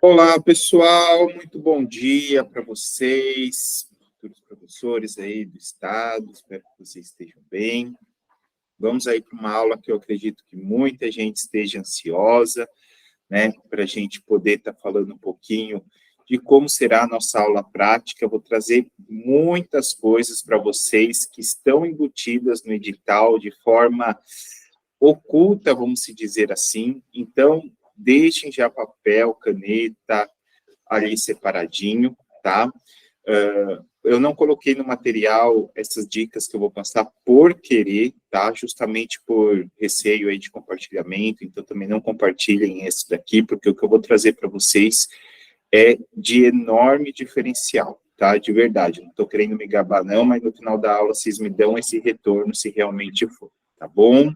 Olá, pessoal, muito bom dia para vocês, futuros professores aí do estado, espero que vocês estejam bem. Vamos aí para uma aula que eu acredito que muita gente esteja ansiosa, né, para a gente poder estar falando um pouquinho de como será a nossa aula prática. Eu vou trazer muitas coisas para vocês que estão embutidas no edital de forma oculta, vamos se dizer assim. Então, deixem já papel, caneta ali separadinho, tá? Eu não coloquei no material essas dicas que eu vou passar por querer, tá? Justamente por receio aí de compartilhamento, então também não compartilhem esse daqui, porque o que eu vou trazer para vocês é de enorme diferencial, tá? De verdade, não estou querendo me gabar não, mas no final da aula vocês me dão esse retorno se realmente for, tá bom?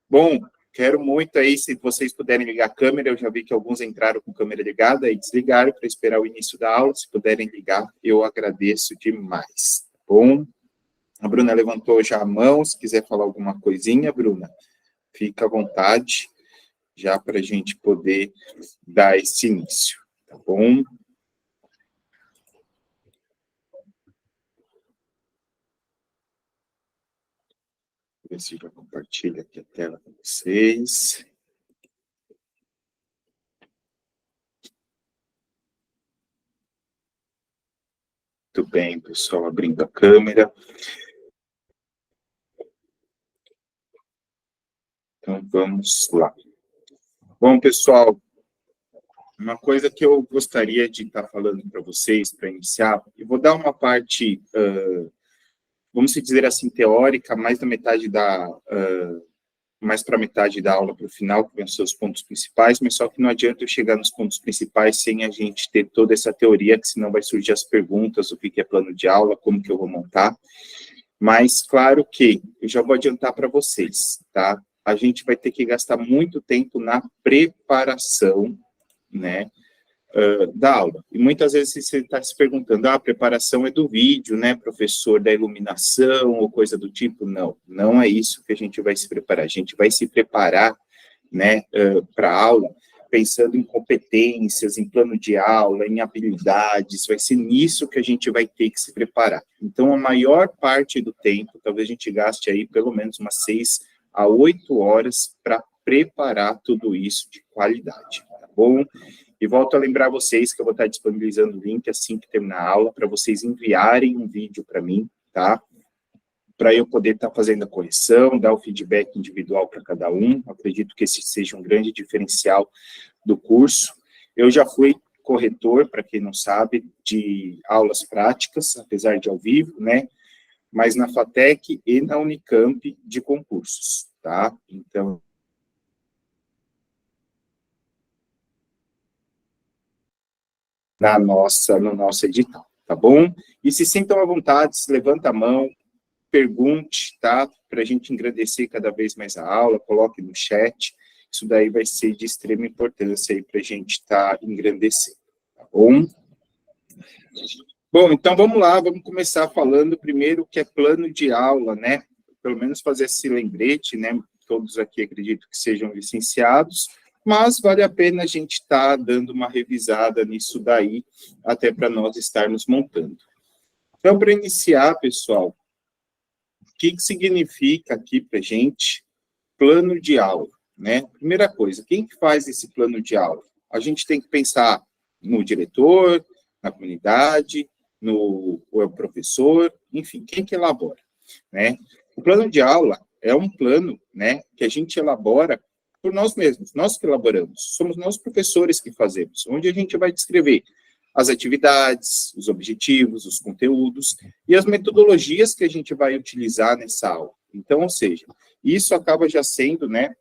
Bom, quero muito aí, se vocês puderem ligar a câmera, eu já vi que alguns entraram com a câmera ligada e desligaram para esperar o início da aula, se puderem ligar, eu agradeço demais, tá bom? A Bruna levantou já a mão, se quiser falar alguma coisinha, Bruna, fica à vontade, já para a gente poder dar esse início, tá bom? Ver se já compartilha aqui a tela com vocês. Muito bem, pessoal, abrindo a câmera. Então, vamos lá. Bom, pessoal, uma coisa que eu gostaria de estar falando para vocês, para iniciar, eu vou dar uma parte, vamos dizer assim, teórica, mais da metade mais para metade da aula para o final, que vão ser os pontos principais, mas só que não adianta eu chegar nos pontos principais sem a gente ter toda essa teoria, que senão vai surgir as perguntas, o que é plano de aula, como que eu vou montar. Mas, claro que, eu já vou adiantar para vocês, tá? A gente vai ter que gastar muito tempo na preparação, né, da aula. E muitas vezes você está se perguntando, a preparação é do vídeo, né, professor, da iluminação ou coisa do tipo. Não, não é isso que a gente vai se preparar. A gente vai se preparar, né, para a aula, pensando em competências, em plano de aula, em habilidades, vai ser nisso que a gente vai ter que se preparar. Então, a maior parte do tempo, talvez a gente gaste aí pelo menos umas 6 a 8 horas para preparar tudo isso de qualidade, tá bom? E volto a lembrar vocês que eu vou estar disponibilizando o link assim que terminar a aula, para vocês enviarem um vídeo para mim, tá? Para eu poder estar fazendo a correção, dar o feedback individual para cada um. Acredito que esse seja um grande diferencial do curso. Eu já fui corretor, para quem não sabe, de aulas práticas, apesar de ao vivo, né? Mas na FATEC e na Unicamp de concursos, tá? Então, no nosso edital, tá bom? E se sintam à vontade, levanta a mão, pergunte, tá? Para a gente engrandecer cada vez mais a aula, coloque no chat, isso daí vai ser de extrema importância aí para a gente estar engrandecendo, tá bom? Bom, então vamos lá, vamos começar falando primeiro o que é plano de aula, né? Pelo menos fazer esse lembrete, né? Todos aqui acredito que sejam licenciados, mas vale a pena a gente estar dando uma revisada nisso daí, até para nós estarmos montando. Então, para iniciar, pessoal, o que significa aqui para a gente plano de aula, né? Primeira coisa, quem que faz esse plano de aula? A gente tem que pensar no diretor, na comunidade, no professor, enfim, quem que elabora, né? O plano de aula é um plano, né, que a gente elabora por nós mesmos, nós que elaboramos, somos nós professores que fazemos, onde a gente vai descrever as atividades, os objetivos, os conteúdos e as metodologias que a gente vai utilizar nessa aula. Então, ou seja, isso acaba já sendo, né,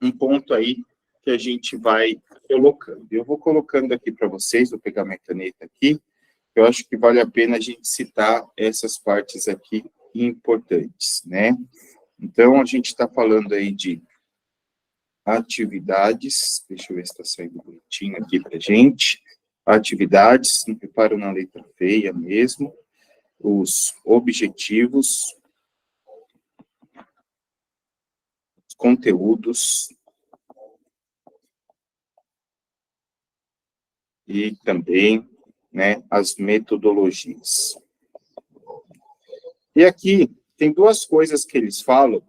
um ponto aí que a gente vai colocando. Eu vou colocando aqui para vocês, vou pegar minha caneta aqui, eu acho que vale a pena a gente citar essas partes aqui importantes, né? Então, a gente está falando aí de atividades, deixa eu ver se está saindo bonitinho aqui para a gente, atividades, não reparo na letra feia mesmo, os objetivos, os conteúdos, e também, né, as metodologias. E aqui tem duas coisas que eles falam,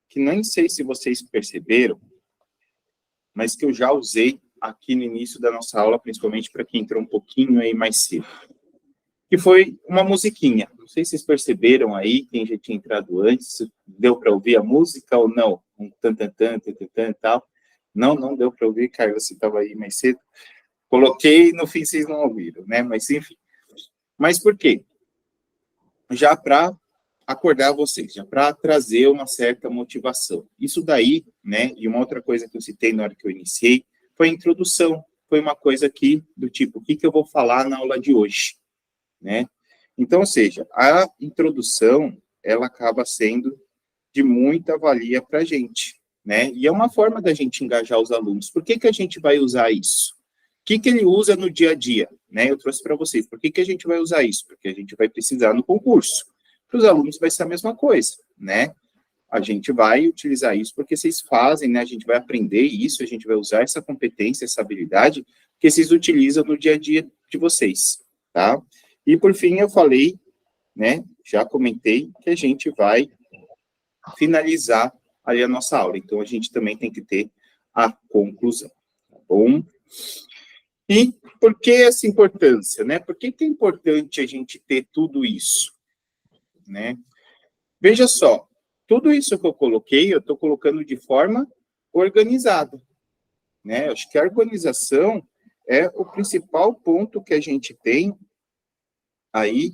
que nem sei se vocês perceberam, mas que eu já usei aqui no início da nossa aula, principalmente para quem entrou um pouquinho aí mais cedo, que foi uma musiquinha. Não sei se vocês perceberam aí, quem já tinha entrado antes, deu para ouvir a música ou não? Um tan e tal. Não deu para ouvir, Carlos, você estava aí mais cedo. Coloquei, no fim vocês não ouviram, né? Mas enfim. Mas por quê? Já para acordar vocês, já para trazer uma certa motivação. Isso daí, né? E uma outra coisa que eu citei na hora que eu iniciei, foi a introdução. Foi uma coisa aqui do tipo, o que eu vou falar na aula de hoje, né? Então, ou seja, a introdução, ela acaba sendo de muita valia para a gente, né? E é uma forma da gente engajar os alunos. Por que a gente vai usar isso? O que ele usa no dia a dia, né? Eu trouxe para vocês. Por que a gente vai usar isso? Porque a gente vai precisar no concurso. Para os alunos vai ser a mesma coisa, né? A gente vai utilizar isso porque vocês fazem, né? A gente vai aprender isso, a gente vai usar essa competência, essa habilidade que vocês utilizam no dia a dia de vocês, tá? E por fim eu falei, né? Já comentei que a gente vai finalizar ali a nossa aula. Então a gente também tem que ter a conclusão, tá bom? E por que essa importância, né? Por que é importante a gente ter tudo isso, né? Veja só, tudo isso que eu coloquei, eu estou colocando de forma organizada, né? Eu acho que a organização é o principal ponto que a gente tem aí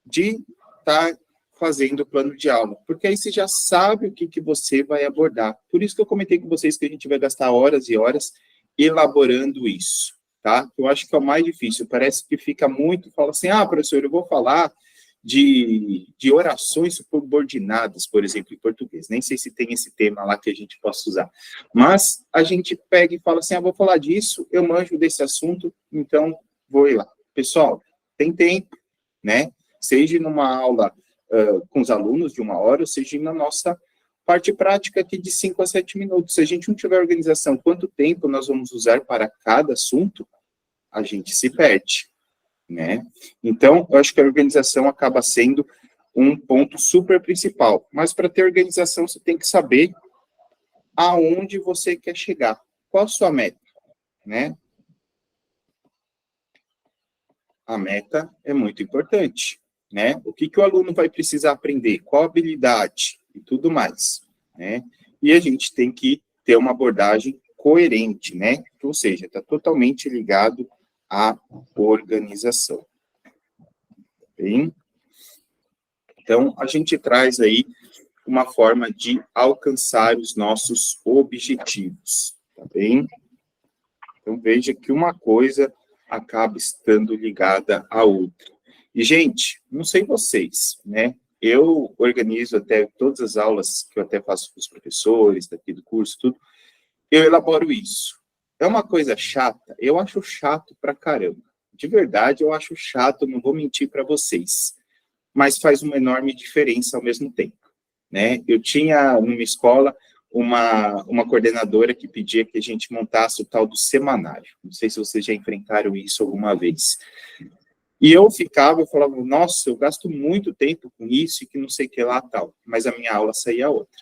de estar fazendo o plano de aula, porque aí você já sabe o que você vai abordar. Por isso que eu comentei com vocês que a gente vai gastar horas e horas elaborando isso, tá? Eu acho que é o mais difícil. Parece que fica muito, fala assim, professor, eu vou falar de orações subordinadas, por exemplo, em português. Nem sei se tem esse tema lá que a gente possa usar. Mas a gente pega e fala assim, vou falar disso, eu manjo desse assunto, então vou ir lá. Pessoal, tem tempo, né? Seja numa aula com os alunos de 1 hora, ou seja na nossa parte prática aqui de 5 a 7 minutos. Se a gente não tiver organização, quanto tempo nós vamos usar para cada assunto, a gente se perde, né? Então, eu acho que a organização acaba sendo um ponto super principal. Mas para ter organização, você tem que saber aonde você quer chegar. Qual a sua meta, né? A meta é muito importante, né? O que o aluno vai precisar aprender, qual habilidade e tudo mais, né? E a gente tem que ter uma abordagem coerente, né? Ou seja, está totalmente ligado à organização. Bem? Então, a gente traz aí uma forma de alcançar os nossos objetivos, tá bem? Então, veja que uma coisa acaba estando ligada à outra. E, gente, não sei vocês, né? Eu organizo até todas as aulas que eu até faço com os professores daqui do curso, tudo, eu elaboro isso. É uma coisa chata? Eu acho chato pra caramba. De verdade, eu acho chato, não vou mentir para vocês. Mas faz uma enorme diferença ao mesmo tempo, né? Eu tinha, numa escola, uma coordenadora que pedia que a gente montasse o tal do semanário. Não sei se vocês já enfrentaram isso alguma vez. E eu falava, nossa, eu gasto muito tempo com isso e que não sei o que lá, tal. Mas a minha aula saía outra.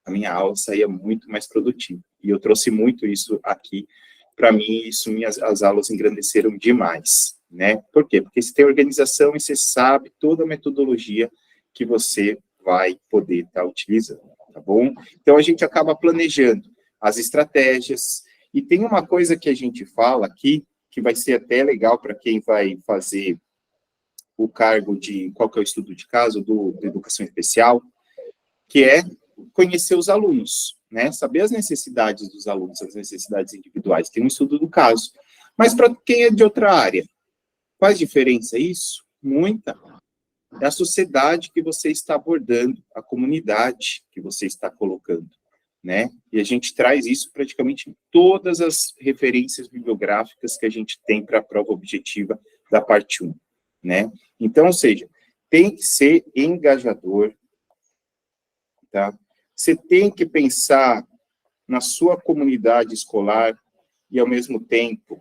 A minha aula saía muito mais produtiva. E eu trouxe muito isso aqui. Para mim, as aulas engrandeceram demais, né? Por quê? Porque você tem organização e você sabe toda a metodologia que você vai poder estar utilizando, tá bom? Então, a gente acaba planejando as estratégias. E tem uma coisa que a gente fala aqui, que vai ser até legal para quem vai fazer o cargo de, qual que é o estudo de caso, de educação especial, que é conhecer os alunos, né? Saber as necessidades dos alunos, as necessidades individuais. Tem um estudo do caso. Mas para quem é de outra área, faz diferença isso? Muita. É a sociedade que você está abordando, a comunidade que você está colocando, né? E a gente traz isso praticamente em todas as referências bibliográficas que a gente tem para a prova objetiva da parte 1, né? Então, ou seja, tem que ser engajador, tá? Você tem que pensar na sua comunidade escolar e, ao mesmo tempo,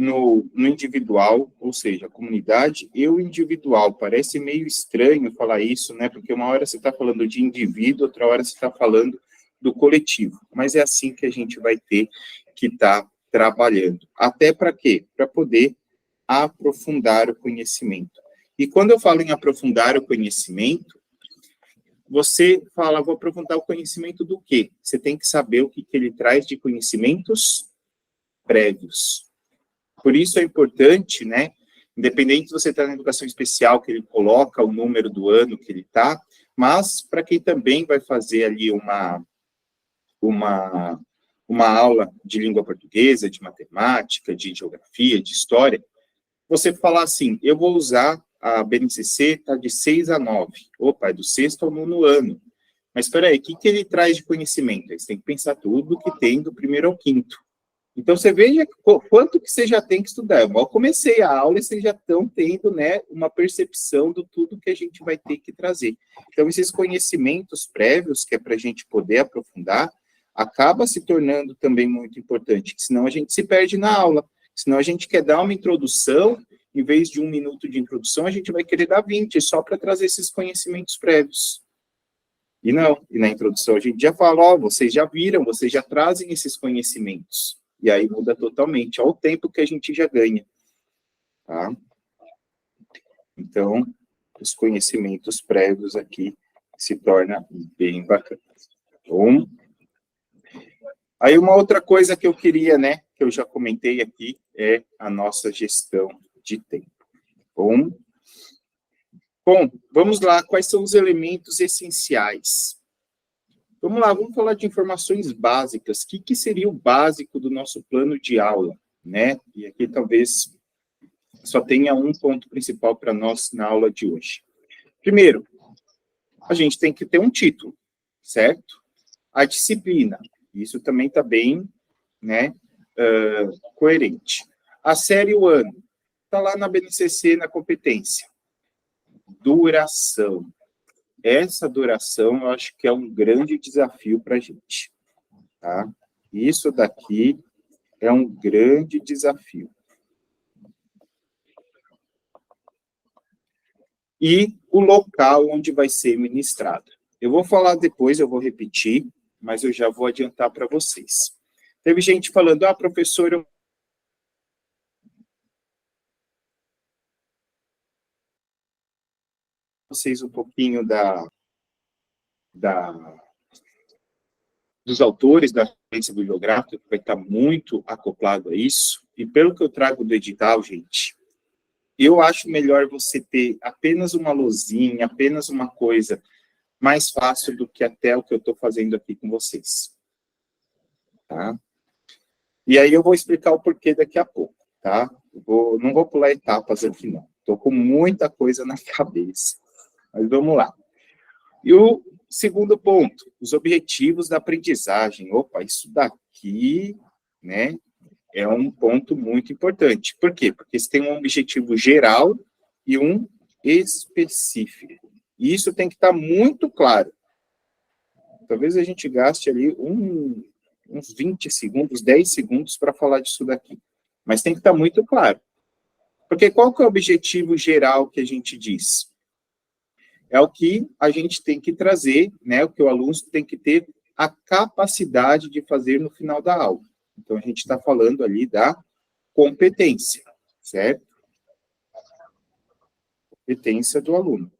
no individual, ou seja, a comunidade e o individual. Parece meio estranho falar isso, né? Porque uma hora você está falando de indivíduo, outra hora você está falando do coletivo. Mas é assim que a gente vai ter que estar trabalhando. Até para quê? Para poder aprofundar o conhecimento. E quando eu falo em aprofundar o conhecimento, você fala, vou aprofundar o conhecimento do quê? Você tem que saber o que ele traz de conhecimentos prévios. Por isso é importante, né, independente se você está na educação especial, que ele coloca o número do ano que ele está, mas para quem também vai fazer ali uma aula de língua portuguesa, de matemática, de geografia, de história, você falar assim, eu vou usar a BNCC, está de 6 a 9. Opa, é do 6º ao 9º ano. Mas espera aí, o que ele traz de conhecimento? Aí você tem que pensar tudo que tem do 1º ao 5º. Então, você veja quanto que você já tem que estudar. Eu mal comecei a aula e vocês já estão tendo, né, uma percepção do tudo que a gente vai ter que trazer. Então, esses conhecimentos prévios, que é para a gente poder aprofundar, acaba se tornando também muito importante, senão a gente se perde na aula. Senão a gente quer dar uma introdução, em vez de 1 minuto de introdução, a gente vai querer dar 20, só para trazer esses conhecimentos prévios. E não, e na introdução a gente já fala, ó, vocês já viram, vocês já trazem esses conhecimentos. E aí muda totalmente, olha o tempo que a gente já ganha. Tá? Então, os conhecimentos prévios aqui se torna bem bacana. Bom, aí uma outra coisa que eu queria, né, que eu já comentei aqui, é a nossa gestão de tempo. Bom, vamos lá, quais são os elementos essenciais? Vamos lá, vamos falar de informações básicas. O que seria o básico do nosso plano de aula, né? E aqui talvez só tenha um ponto principal para nós na aula de hoje. Primeiro, a gente tem que ter um título, certo? A disciplina, isso também está bem, né, coerente. A série, o ano, está lá na BNCC, na competência. Duração. Essa duração, eu acho que é um grande desafio para a gente, tá? Isso daqui é um grande desafio. E o local onde vai ser ministrado. Eu vou falar depois, eu vou repetir, mas eu já vou adiantar para vocês. Teve gente falando, professor, vocês um pouquinho dos autores da referência bibliográfica, que vai estar muito acoplado a isso, e pelo que eu trago do edital, gente, eu acho melhor você ter apenas uma luzinha, apenas uma coisa mais fácil do que até o que eu estou fazendo aqui com vocês. Tá? E aí eu vou explicar o porquê daqui a pouco, tá? Não vou pular etapas aqui, não. Estou com muita coisa na cabeça. Mas vamos lá. E o segundo ponto, os objetivos da aprendizagem. Opa, isso daqui, né, é um ponto muito importante. Por quê? Porque você tem um objetivo geral e um específico. E isso tem que estar muito claro. Talvez a gente gaste ali uns 20 segundos, 10 segundos para falar disso daqui. Mas tem que estar muito claro. Porque qual que é o objetivo geral que a gente diz? É o que a gente tem que trazer, né, o que o aluno tem que ter a capacidade de fazer no final da aula. Então, a gente está falando ali da competência, certo? Competência do aluno.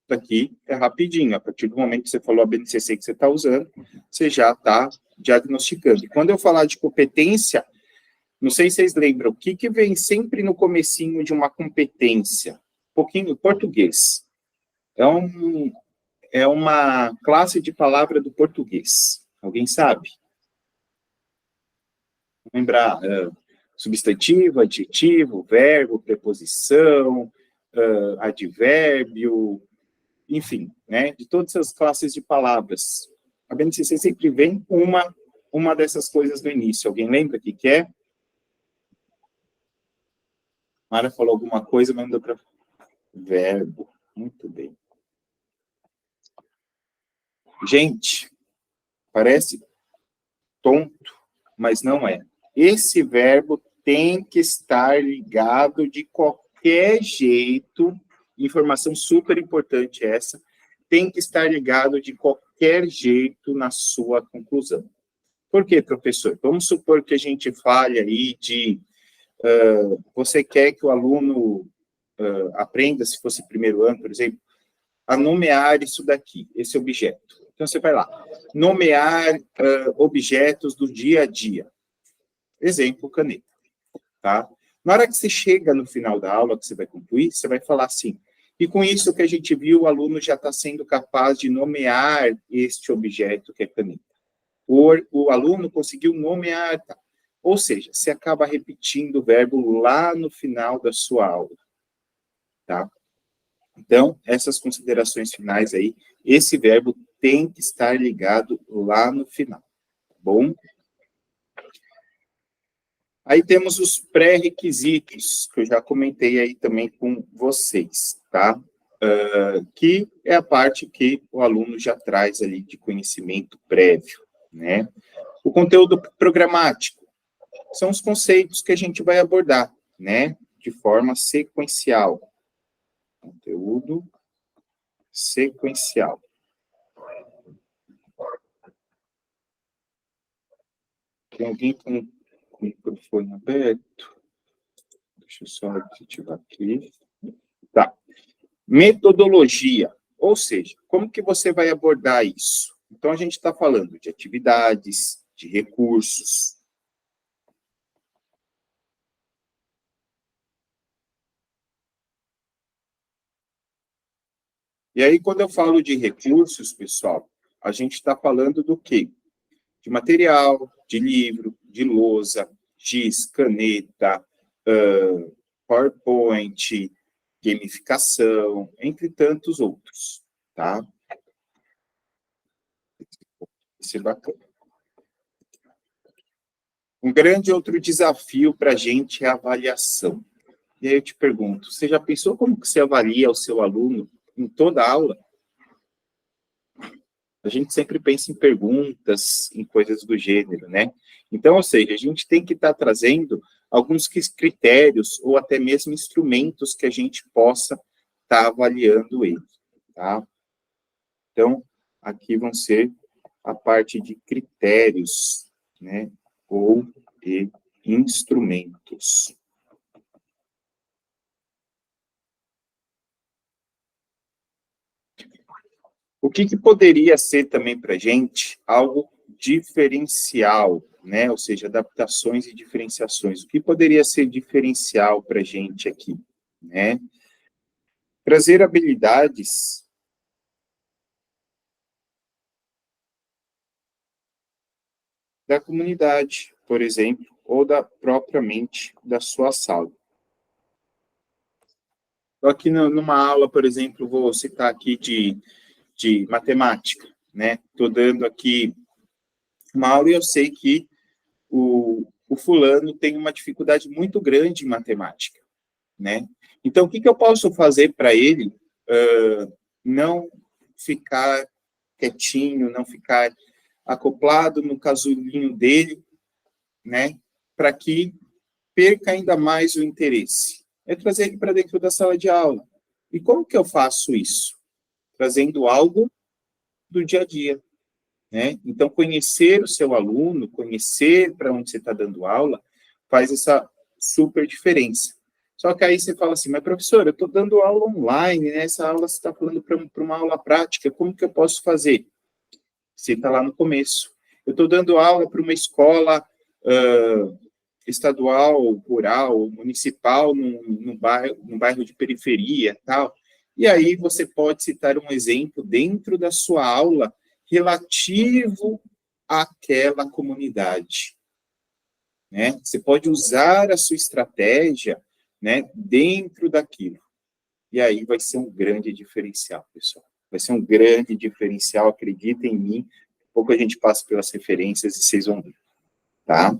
Isso aqui é rapidinho, a partir do momento que você falou a BNCC que você está usando, você já está diagnosticando. E quando eu falar de competência, não sei se vocês lembram, o que vem sempre no comecinho de uma competência? Pouquinho, português. É uma classe de palavra do português. Alguém sabe? Vou lembrar, substantivo, adjetivo, verbo, preposição, advérbio, enfim, né? De todas as classes de palavras. A BNCC sempre vem com uma dessas coisas no início. Alguém lembra o que é? Mara falou alguma coisa, mas não deu para... Verbo. Muito bem. Gente, parece tonto, mas não é. esse verbo tem que estar ligado de qualquer jeito, informação super importante essa, tem que estar ligado de qualquer jeito na sua conclusão. Por quê, professor? Vamos supor que a gente fale aí de, você quer que o aluno aprenda, se fosse primeiro ano, por exemplo, a nomear isso daqui, esse objeto. Então, você vai lá, nomear objetos do dia a dia. Exemplo, caneta, tá? Na hora que você chega no final da aula, que você vai concluir, você vai falar assim, e com isso que a gente viu, o aluno já está sendo capaz de nomear este objeto que é caneta. O aluno conseguiu nomear, tá? Ou seja, você acaba repetindo o verbo lá no final da sua aula, tá? Então, essas considerações finais aí, esse verbo tem que estar ligado lá no final, tá bom? Aí temos os pré-requisitos, que eu já comentei aí também com vocês, tá? Que é a parte que o aluno já traz ali de conhecimento prévio, né? O conteúdo programático são os conceitos que a gente vai abordar, né? De forma sequencial. Conteúdo sequencial. Tem alguém com o microfone aberto? Deixa eu só ativar aqui. Tá. Metodologia, ou seja, como que você vai abordar isso? Então, a gente está falando de atividades, de recursos. E aí, quando eu falo de recursos, pessoal, a gente está falando do quê? De material, de livro, de lousa, giz, caneta, PowerPoint, gamificação, entre tantos outros, tá? Isso é bacana. Um grande outro desafio para a gente é a avaliação. E aí eu te pergunto, você já pensou como que você avalia o seu aluno em toda a aula? A gente sempre pensa em perguntas, em coisas do gênero, né? Então, ou seja, a gente tem que estar trazendo alguns critérios ou até mesmo instrumentos que a gente possa estar avaliando ele, tá? Então, aqui vão ser a parte de critérios, né? Ou de instrumentos. O que poderia ser também para a gente algo diferencial, né? Ou seja, adaptações e diferenciações. O que poderia ser diferencial para a gente aqui, né? Trazer habilidades da comunidade, por exemplo, ou da propriamente da sua sala. Então, aqui numa aula, por exemplo, vou citar aqui de matemática, né? Estou dando aqui uma aula e eu sei que o fulano tem uma dificuldade muito grande em matemática, né? Então, o que eu posso fazer para ele não ficar quietinho, não ficar acoplado no casulinho dele, né? Para que perca ainda mais o interesse. É trazer ele para dentro da sala de aula. E como que eu faço isso? Trazendo algo do dia a dia, né? Então, conhecer o seu aluno, conhecer para onde você está dando aula, faz essa super diferença. Só que aí você fala assim, mas professor, eu estou dando aula online, né? Essa aula você está falando para uma aula prática, como que eu posso fazer? Você está lá no começo. Eu estou dando aula para uma escola estadual, rural, municipal, num bairro de periferia, tal. E aí você pode citar um exemplo dentro da sua aula relativo àquela comunidade, né? Você pode usar a sua estratégia, né, dentro daquilo. E aí vai ser um grande diferencial, pessoal. Vai ser um grande diferencial, acreditem em mim. Pouco a gente passa pelas referências e vocês vão ver, tá?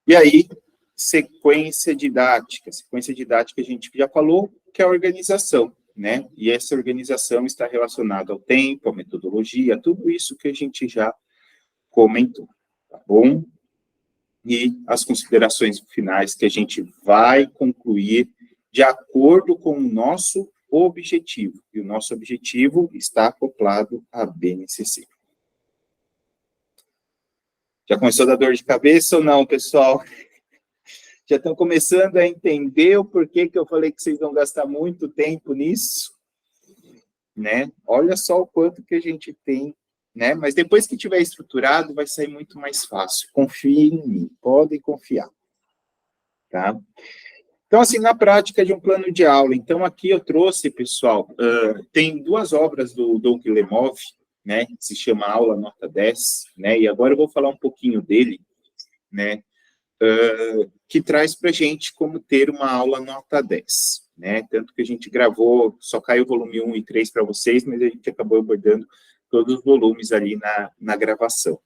E aí, sequência didática. Sequência didática a gente já falou que é a organização, né? E essa organização está relacionada ao tempo, à metodologia, tudo isso que a gente já comentou, tá bom? e as considerações finais que a gente vai concluir de acordo com o nosso objetivo. E o nosso objetivo está acoplado à BNCC. Já começou a dar dor de cabeça ou não, pessoal? Já estão começando a entender o porquê que eu falei que vocês vão gastar muito tempo nisso? Né? Olha só o quanto que a gente tem, né? Mas depois que tiver estruturado, vai sair muito mais fácil. Confiem em mim, podem confiar. Tá? Então, assim, na prática de um plano de aula. Então, aqui eu trouxe, pessoal, tem 2 obras do Doug Lemov, né? Que se chama Aula Nota 10, né? E agora eu vou falar um pouquinho dele, né? Que traz para a gente como ter uma aula nota 10, né? Tanto que a gente gravou, só caiu o volume 1 e 3 para vocês, mas a gente acabou abordando todos os volumes ali na gravação,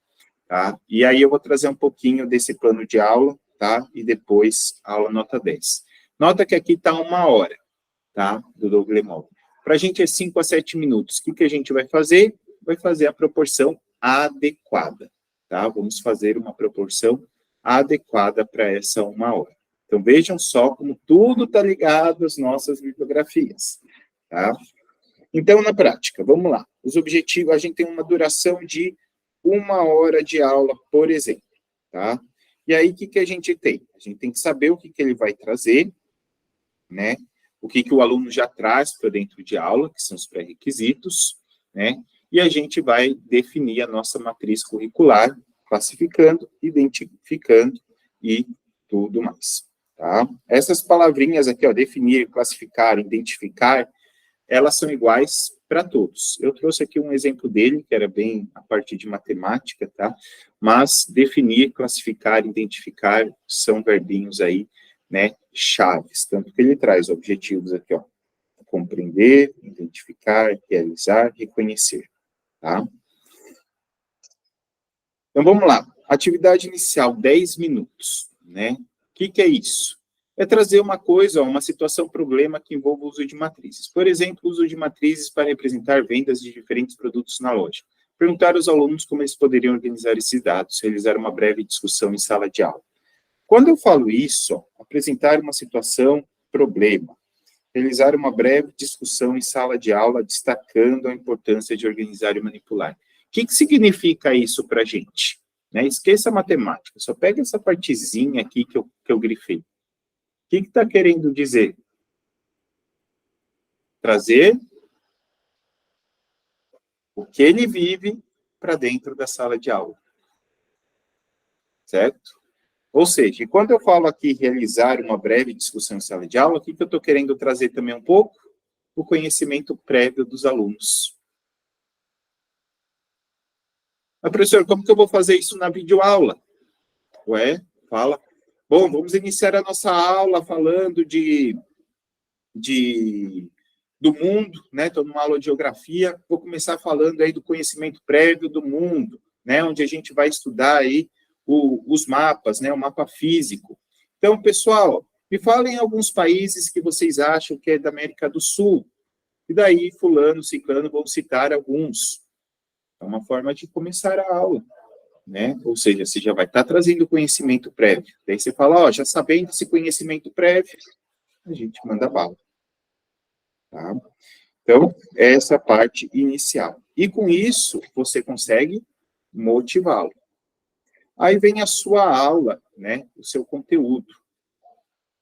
tá? E aí eu vou trazer um pouquinho desse plano de aula, tá? E depois a aula nota 10. Nota que aqui está 1 hora, tá? Do Doug Lemov. Para a gente é 5 a 7 minutos. O que a gente vai fazer? Vai fazer a proporção adequada, tá? Vamos fazer uma proporção adequada para essa 1 hora. Então, vejam só como tudo está ligado às nossas bibliografias, tá? Então, na prática, vamos lá. Os objetivos, a gente tem uma duração de 1 hora de aula, por exemplo, tá? E aí, o que a gente tem? A gente tem que saber o que ele vai trazer, né? O que o aluno já traz para dentro de aula, que são os pré-requisitos, né? E a gente vai definir a nossa matriz curricular, classificando, identificando e tudo mais, tá? Essas palavrinhas aqui, ó, definir, classificar, identificar, elas são iguais para todos. Eu trouxe aqui um exemplo dele, que era bem a parte de matemática, tá? Mas definir, classificar, identificar são verbinhos aí, né, chaves, tanto que ele traz objetivos aqui, ó, compreender, identificar, realizar, reconhecer, tá? Então, vamos lá. Atividade inicial, 10 minutos, né? O que é isso? É trazer uma coisa, uma situação, problema que envolva o uso de matrizes. Por exemplo, o uso de matrizes para representar vendas de diferentes produtos na loja. Perguntar aos alunos como eles poderiam organizar esses dados, realizar uma breve discussão em sala de aula. Quando eu falo isso, ó, apresentar uma situação, problema, realizar uma breve discussão em sala de aula, destacando a importância de organizar e manipular. O que significa isso para a gente? Né? Esqueça a matemática, só pega essa partezinha aqui que eu grifei. O que está querendo dizer? Trazer o que ele vive para dentro da sala de aula. Certo? Ou seja, quando eu falo aqui realizar uma breve discussão em sala de aula, o que eu estou querendo trazer também um pouco? O conhecimento prévio dos alunos. Mas, professor, como que eu vou fazer isso na videoaula? Ué, fala. Bom, vamos iniciar a nossa aula falando do mundo, né? Estou numa aula de geografia, vou começar falando aí do conhecimento prévio do mundo, né? Onde a gente vai estudar aí os mapas, né? O mapa físico. Então, pessoal, me falem alguns países que vocês acham que é da América do Sul. E daí, fulano, ciclano, vão citar alguns. É uma forma de começar a aula, né? Ou seja, você já vai estar trazendo conhecimento prévio. Daí você fala, ó, já sabendo esse conhecimento prévio, a gente manda bala. Tá? Então, essa parte inicial. E com isso, você consegue motivá-lo. Aí vem a sua aula, né? O seu conteúdo,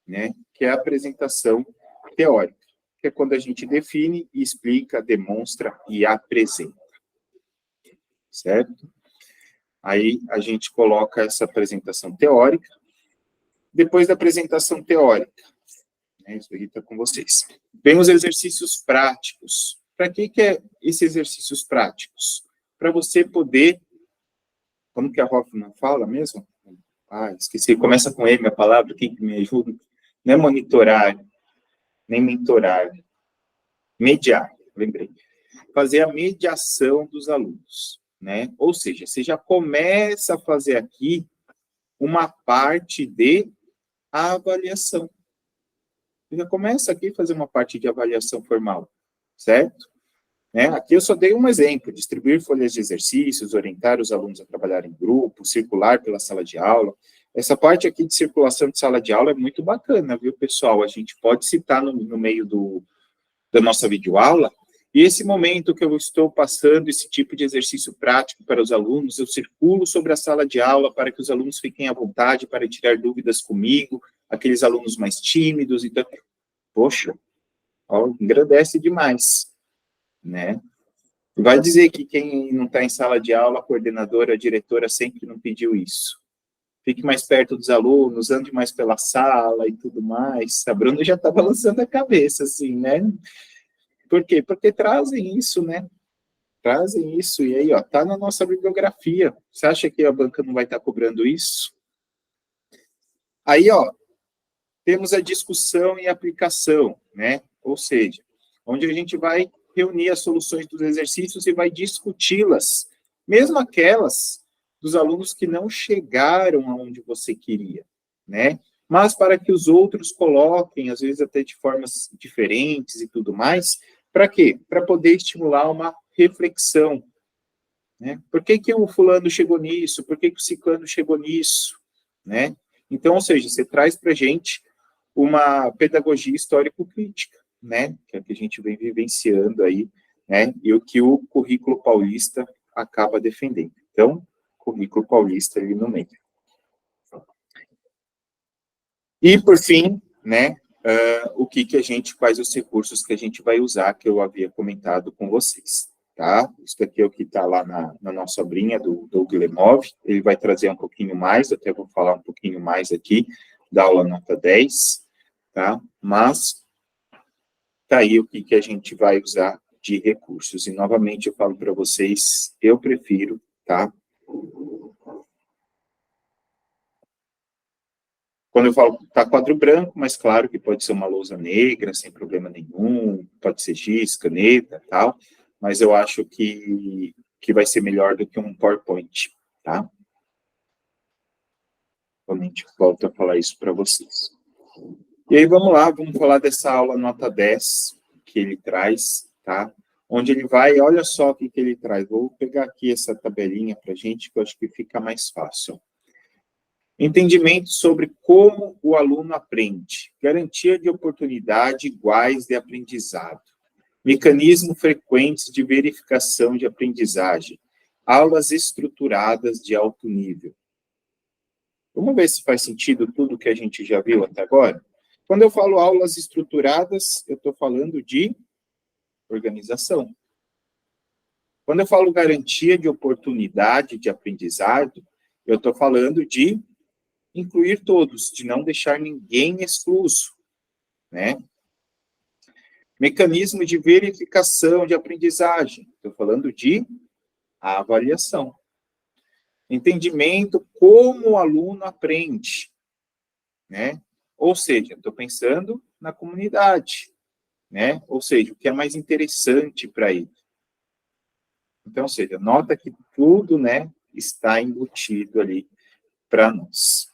né? Que é a apresentação teórica, que é quando a gente define, explica, demonstra e apresenta. Certo? Aí a gente coloca essa apresentação teórica. Depois da apresentação teórica, né, isso aqui está com vocês. Vem os exercícios práticos. Para que é esses exercícios práticos? Para você poder, como que a Hoffman fala mesmo? Ah, esqueci, começa com M a palavra, quem que me ajuda? Não é monitorar, nem mentorar. Mediar, lembrei. Fazer a mediação dos alunos, né? Ou seja, você já começa a fazer aqui uma parte de avaliação. Você já começa aqui a fazer uma parte de avaliação formal, certo? Né? Aqui eu só dei um exemplo, distribuir folhas de exercícios, orientar os alunos a trabalhar em grupo, circular pela sala de aula. Essa parte aqui de circulação de sala de aula é muito bacana, viu, pessoal? A gente pode citar no meio da nossa videoaula, e esse momento que eu estou passando esse tipo de exercício prático para os alunos, eu circulo sobre a sala de aula para que os alunos fiquem à vontade para tirar dúvidas comigo, aqueles alunos mais tímidos, então, poxa, ó, engrandece demais, né? Vai dizer que quem não está em sala de aula, a coordenadora, a diretora sempre não pediu isso. Fique mais perto dos alunos, ande mais pela sala e tudo mais. A Bruna já está balançando a cabeça, assim, né? Por quê? Porque trazem isso, né? Trazem isso. E aí, ó, tá na nossa bibliografia. Você acha que a banca não vai estar cobrando isso? Aí, ó, temos a discussão e aplicação, né? Ou seja, onde a gente vai reunir as soluções dos exercícios e vai discuti-las, mesmo aquelas dos alunos que não chegaram aonde você queria, né? Mas para que os outros coloquem, às vezes até de formas diferentes e tudo mais, para quê? Para poder estimular uma reflexão, né? Por que que o fulano chegou nisso? Por que que o ciclano chegou nisso? Né? Então, ou seja, você traz para a gente uma pedagogia histórico-crítica, né? Que é o que a gente vem vivenciando aí, né? E o que o currículo paulista acaba defendendo. Então, currículo paulista ali no meio. E, por fim, né? Quais os recursos que a gente vai usar, que eu havia comentado com vocês, tá? Isso aqui é o que está lá na nossa abrinha do Lemov, ele vai trazer um pouquinho mais, até vou falar um pouquinho mais aqui, da aula nota 10, tá? Mas, tá aí o que a gente vai usar de recursos. E, novamente, eu falo para vocês, eu prefiro, tá? Quando eu falo tá quadro branco, mas claro que pode ser uma lousa negra, sem problema nenhum, pode ser giz, caneta, tal, mas eu acho que vai ser melhor do que um PowerPoint, tá? Realmente volto a falar isso para vocês. E aí, vamos lá, vamos falar dessa aula nota 10 que ele traz, tá? Onde ele vai, olha só o que ele traz. Vou pegar aqui essa tabelinha para a gente, que eu acho que fica mais fácil. Entendimento sobre como o aluno aprende. Garantia de oportunidade iguais de aprendizado. Mecanismos frequentes de verificação de aprendizagem. Aulas estruturadas de alto nível. Vamos ver se faz sentido tudo que a gente já viu até agora? Quando eu falo aulas estruturadas, eu estou falando de organização. Quando eu falo garantia de oportunidade de aprendizado, eu estou falando de incluir todos, de não deixar ninguém excluso, né? Mecanismo de verificação de aprendizagem, estou falando de avaliação. Entendimento como o aluno aprende, né? Ou seja, estou pensando na comunidade, né? Ou seja, o que é mais interessante para ele. Então, ou seja, nota que tudo, né, está embutido ali para nós.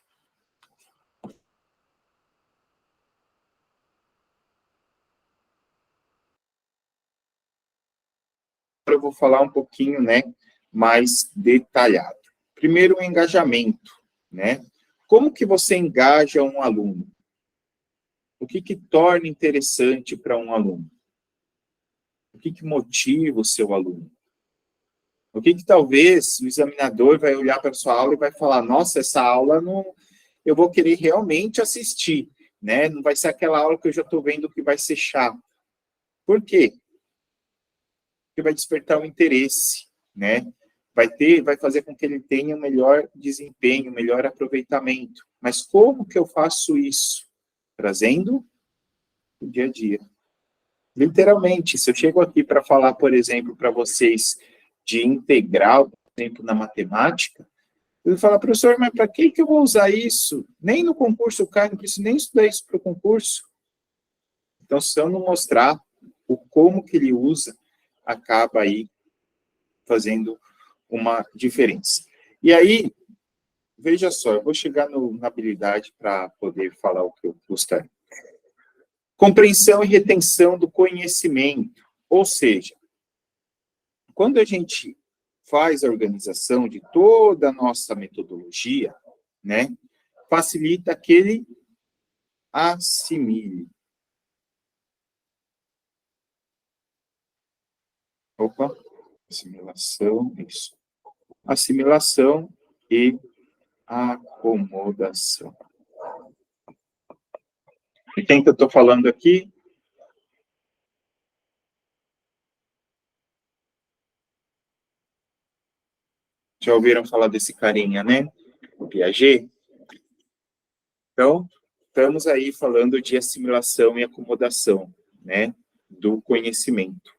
Agora eu vou falar um pouquinho, né, mais detalhado. Primeiro, o engajamento, né? Como que você engaja um aluno? O que torna interessante para um aluno? O que motiva o seu aluno? O que talvez o examinador vai olhar para a sua aula e vai falar, nossa, essa aula não, eu vou querer realmente assistir, né? Não vai ser aquela aula que eu já estou vendo que vai ser chata. Por quê? Porque vai despertar o interesse, né? Vai fazer com que ele tenha um melhor desempenho, um melhor aproveitamento. Mas como que eu faço isso? Trazendo o dia a dia. Literalmente, se eu chego aqui para falar, por exemplo, para vocês de integral, por exemplo, na matemática, eu vou falar, professor, mas para que eu vou usar isso? Nem no concurso cai, não preciso nem estudar isso para o concurso. Então, se eu não mostrar o como que ele usa, acaba aí fazendo uma diferença. E aí, veja só, eu vou chegar na habilidade para poder falar o que eu gostaria. Compreensão e retenção do conhecimento, ou seja, quando a gente faz a organização de toda a nossa metodologia, né, facilita que ele assimile. Opa, assimilação, isso. Assimilação e acomodação. E quem que eu estou falando aqui? Já ouviram falar desse carinha, né? O Piaget? Então, estamos aí falando de assimilação e acomodação, né? Do conhecimento.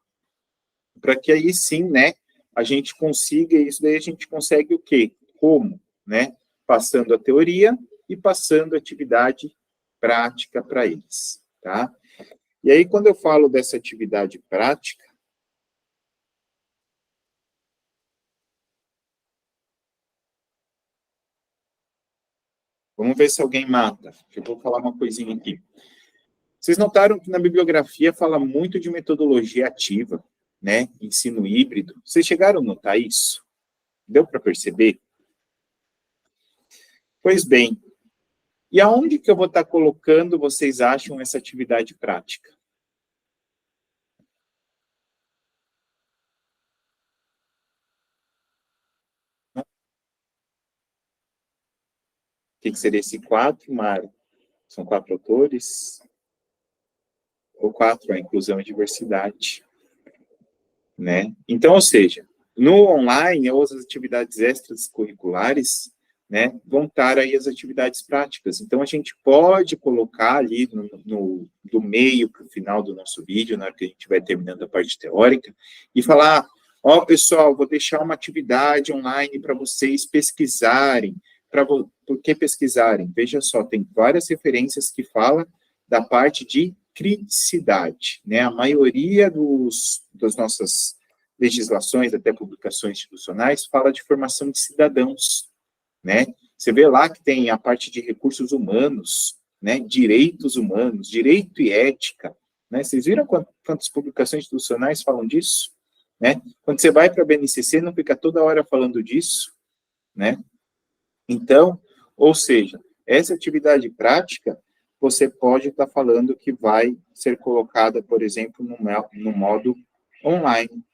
Para que aí sim, né? A gente consiga isso, daí a gente consegue o quê? Como? Né? Passando a teoria e passando a atividade prática para eles, tá? E aí, quando eu falo dessa atividade prática, vamos ver se alguém mata. Eu vou falar uma coisinha aqui. Vocês notaram que na bibliografia fala muito de metodologia ativa, né? Ensino híbrido. Vocês chegaram a notar isso? Deu para perceber? Pois bem, e aonde que eu vou estar colocando, vocês acham, essa atividade prática? O que seria esse 4, Mário? São 4 autores? Ou 4, a inclusão e diversidade, né? Então, ou seja, no online, ou as atividades extracurriculares, né, vão estar aí as atividades práticas. Então, a gente pode colocar ali do meio para o final do nosso vídeo, na hora que a gente vai terminando a parte teórica, e falar, ó, pessoal, vou deixar uma atividade online para vocês pesquisarem. Por que pesquisarem? Veja só, tem várias referências que falam da parte de criticidade, né? A maioria das nossas legislações, até publicações institucionais, fala de formação de cidadãos, né? Você vê lá que tem a parte de recursos humanos, né? Direitos humanos, direito e ética, né? Vocês viram quantas publicações institucionais falam disso, né? Quando você vai para a BNCC, não fica toda hora falando disso, né? Então, ou seja, essa atividade prática, você pode estar falando que vai ser colocada, por exemplo, no modo online.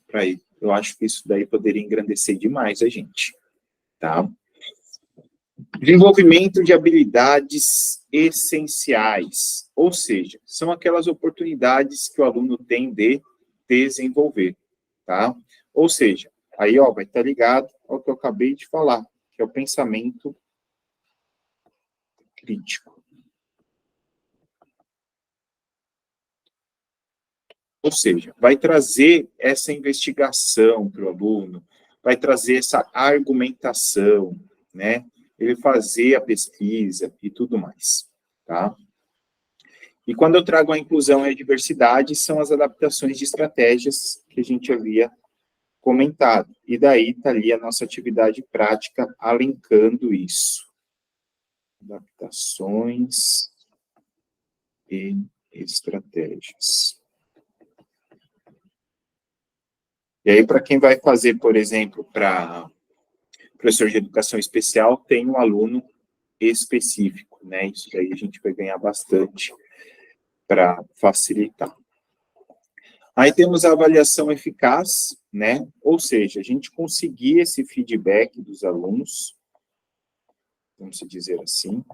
Para ir. Eu acho que isso daí poderia engrandecer demais a gente, tá? Desenvolvimento de habilidades essenciais, ou seja, são aquelas oportunidades que o aluno tem de desenvolver, tá? Ou seja, aí, ó, vai estar ligado ao que eu acabei de falar, que é o pensamento crítico. Ou seja, vai trazer essa investigação para o aluno, vai trazer essa argumentação, né? Ele fazer a pesquisa e tudo mais, tá? E quando eu trago a inclusão e a diversidade, são as adaptações de estratégias que a gente havia comentado. E daí está ali a nossa atividade prática alencando isso. Adaptações e estratégias. E aí, para quem vai fazer, por exemplo, para professor de educação especial, tem um aluno específico, né? Isso daí a gente vai ganhar bastante para facilitar. Aí temos a avaliação eficaz, né? Ou seja, a gente conseguir esse feedback dos alunos, vamos dizer assim.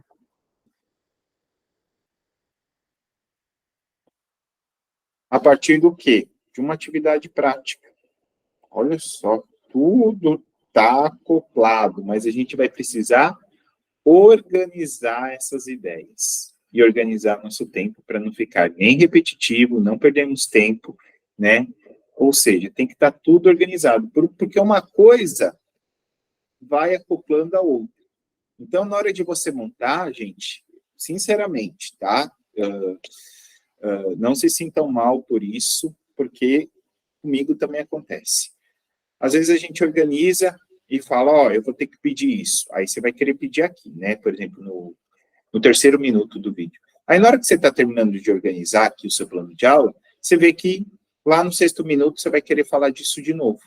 A partir do quê? De uma atividade prática. Olha só, tudo está acoplado, mas a gente vai precisar organizar essas ideias e organizar nosso tempo para não ficar nem repetitivo, não perdermos tempo, né? Ou seja, tem que estar tudo organizado, porque uma coisa vai acoplando a outra. Então, na hora de você montar, gente, sinceramente, tá? Não se sintam mal por isso, porque comigo também acontece. Às vezes a gente organiza e fala, ó, eu vou ter que pedir isso. Aí você vai querer pedir aqui, né? Por exemplo, no terceiro minuto do vídeo. Aí na hora que você está terminando de organizar aqui o seu plano de aula, você vê que lá no sexto minuto você vai querer falar disso de novo.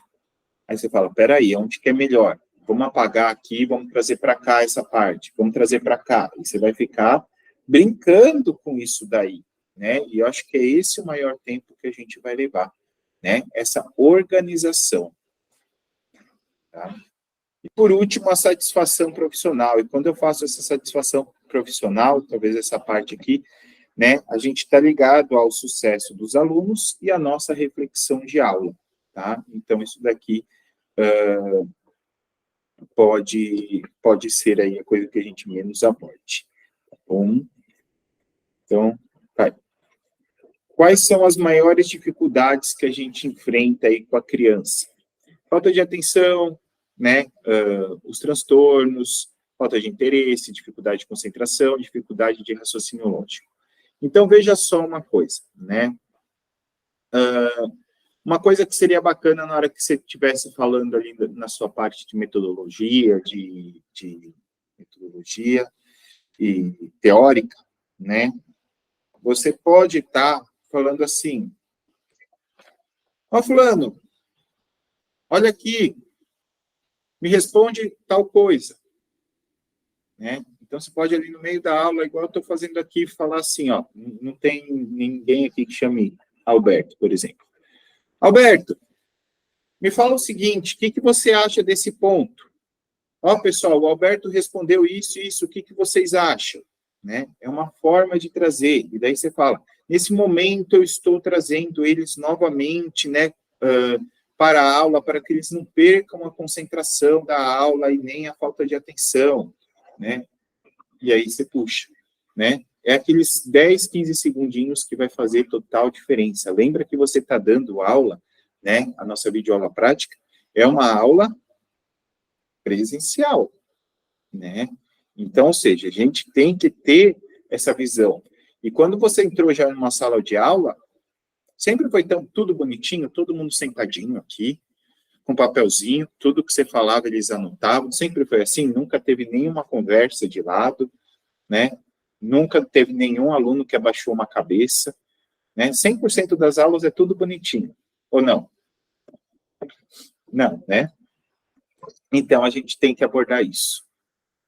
Aí você fala, peraí, onde que é melhor? vamos apagar aqui, vamos trazer para cá essa parte, vamos trazer para cá. E você vai ficar brincando com isso daí, né? E eu acho que é esse o maior tempo que a gente vai levar, né? Essa organização, tá? E por último, a satisfação profissional. E quando eu faço essa satisfação profissional, talvez essa parte aqui, né, a gente está ligado ao sucesso dos alunos e à nossa reflexão de aula, tá? Então, isso daqui pode ser aí a coisa que a gente menos aborde, tá bom? Então, vai. Quais são as maiores dificuldades que a gente enfrenta aí com a criança? Falta de atenção, né? Os transtornos, falta de interesse, dificuldade de concentração, dificuldade de raciocínio lógico. Então, veja só uma coisa, né? Uma coisa que seria bacana na hora que você estivesse falando ali na sua parte de metodologia, de metodologia e teórica, né? Você pode estar falando assim, ó, fulano, olha aqui, me responde tal coisa, né? Então, você pode ali no meio da aula, igual eu estou fazendo aqui, falar assim, ó, não tem ninguém aqui que chame Alberto, por exemplo. Alberto, me fala o seguinte, o que você acha desse ponto? Ó, pessoal, o Alberto respondeu isso e isso, o que vocês acham? Né? É uma forma de trazer, e daí você fala, nesse momento eu estou trazendo eles novamente, né, para a aula, para que eles não percam a concentração da aula e nem a falta de atenção, né? E aí você puxa, né? É aqueles 10, 15 segundinhos que vai fazer total diferença. Lembra que você está dando aula, né? A nossa videoaula prática é uma aula presencial, né? Então, ou seja, a gente tem que ter essa visão. E quando você entrou já numa sala de aula, sempre foi tudo bonitinho, todo mundo sentadinho aqui, com papelzinho, tudo que você falava eles anotavam, sempre foi assim, nunca teve nenhuma conversa de lado, né? Nunca teve nenhum aluno que abaixou uma cabeça, né? 100% das aulas é tudo bonitinho, ou não? Não, né? Então, a gente tem que abordar isso.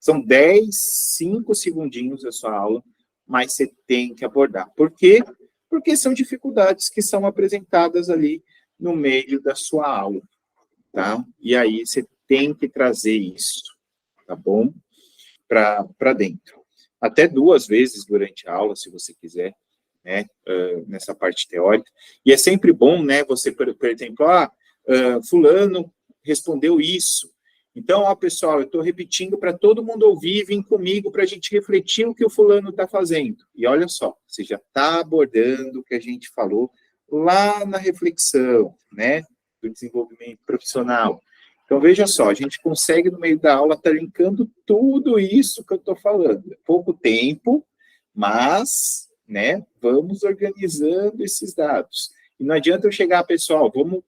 São 10, 5 segundinhos da sua aula, mas você tem que abordar. Por quê? Porque são dificuldades que são apresentadas ali no meio da sua aula, tá? E aí você tem que trazer isso, tá bom? Para dentro. Até 2 vezes durante a aula, se você quiser, né? Nessa parte teórica. E é sempre bom, né? Você, por exemplo, fulano respondeu isso. Então, ó, pessoal, eu estou repetindo para todo mundo ouvir, vir comigo para a gente refletir o que o fulano está fazendo. E olha só, você já está abordando o que a gente falou lá na reflexão, né, do desenvolvimento profissional. Então, veja só, a gente consegue, no meio da aula, estar linkando tudo isso que eu estou falando. É pouco tempo, mas, né, vamos organizando esses dados. E não adianta eu chegar, pessoal, vamos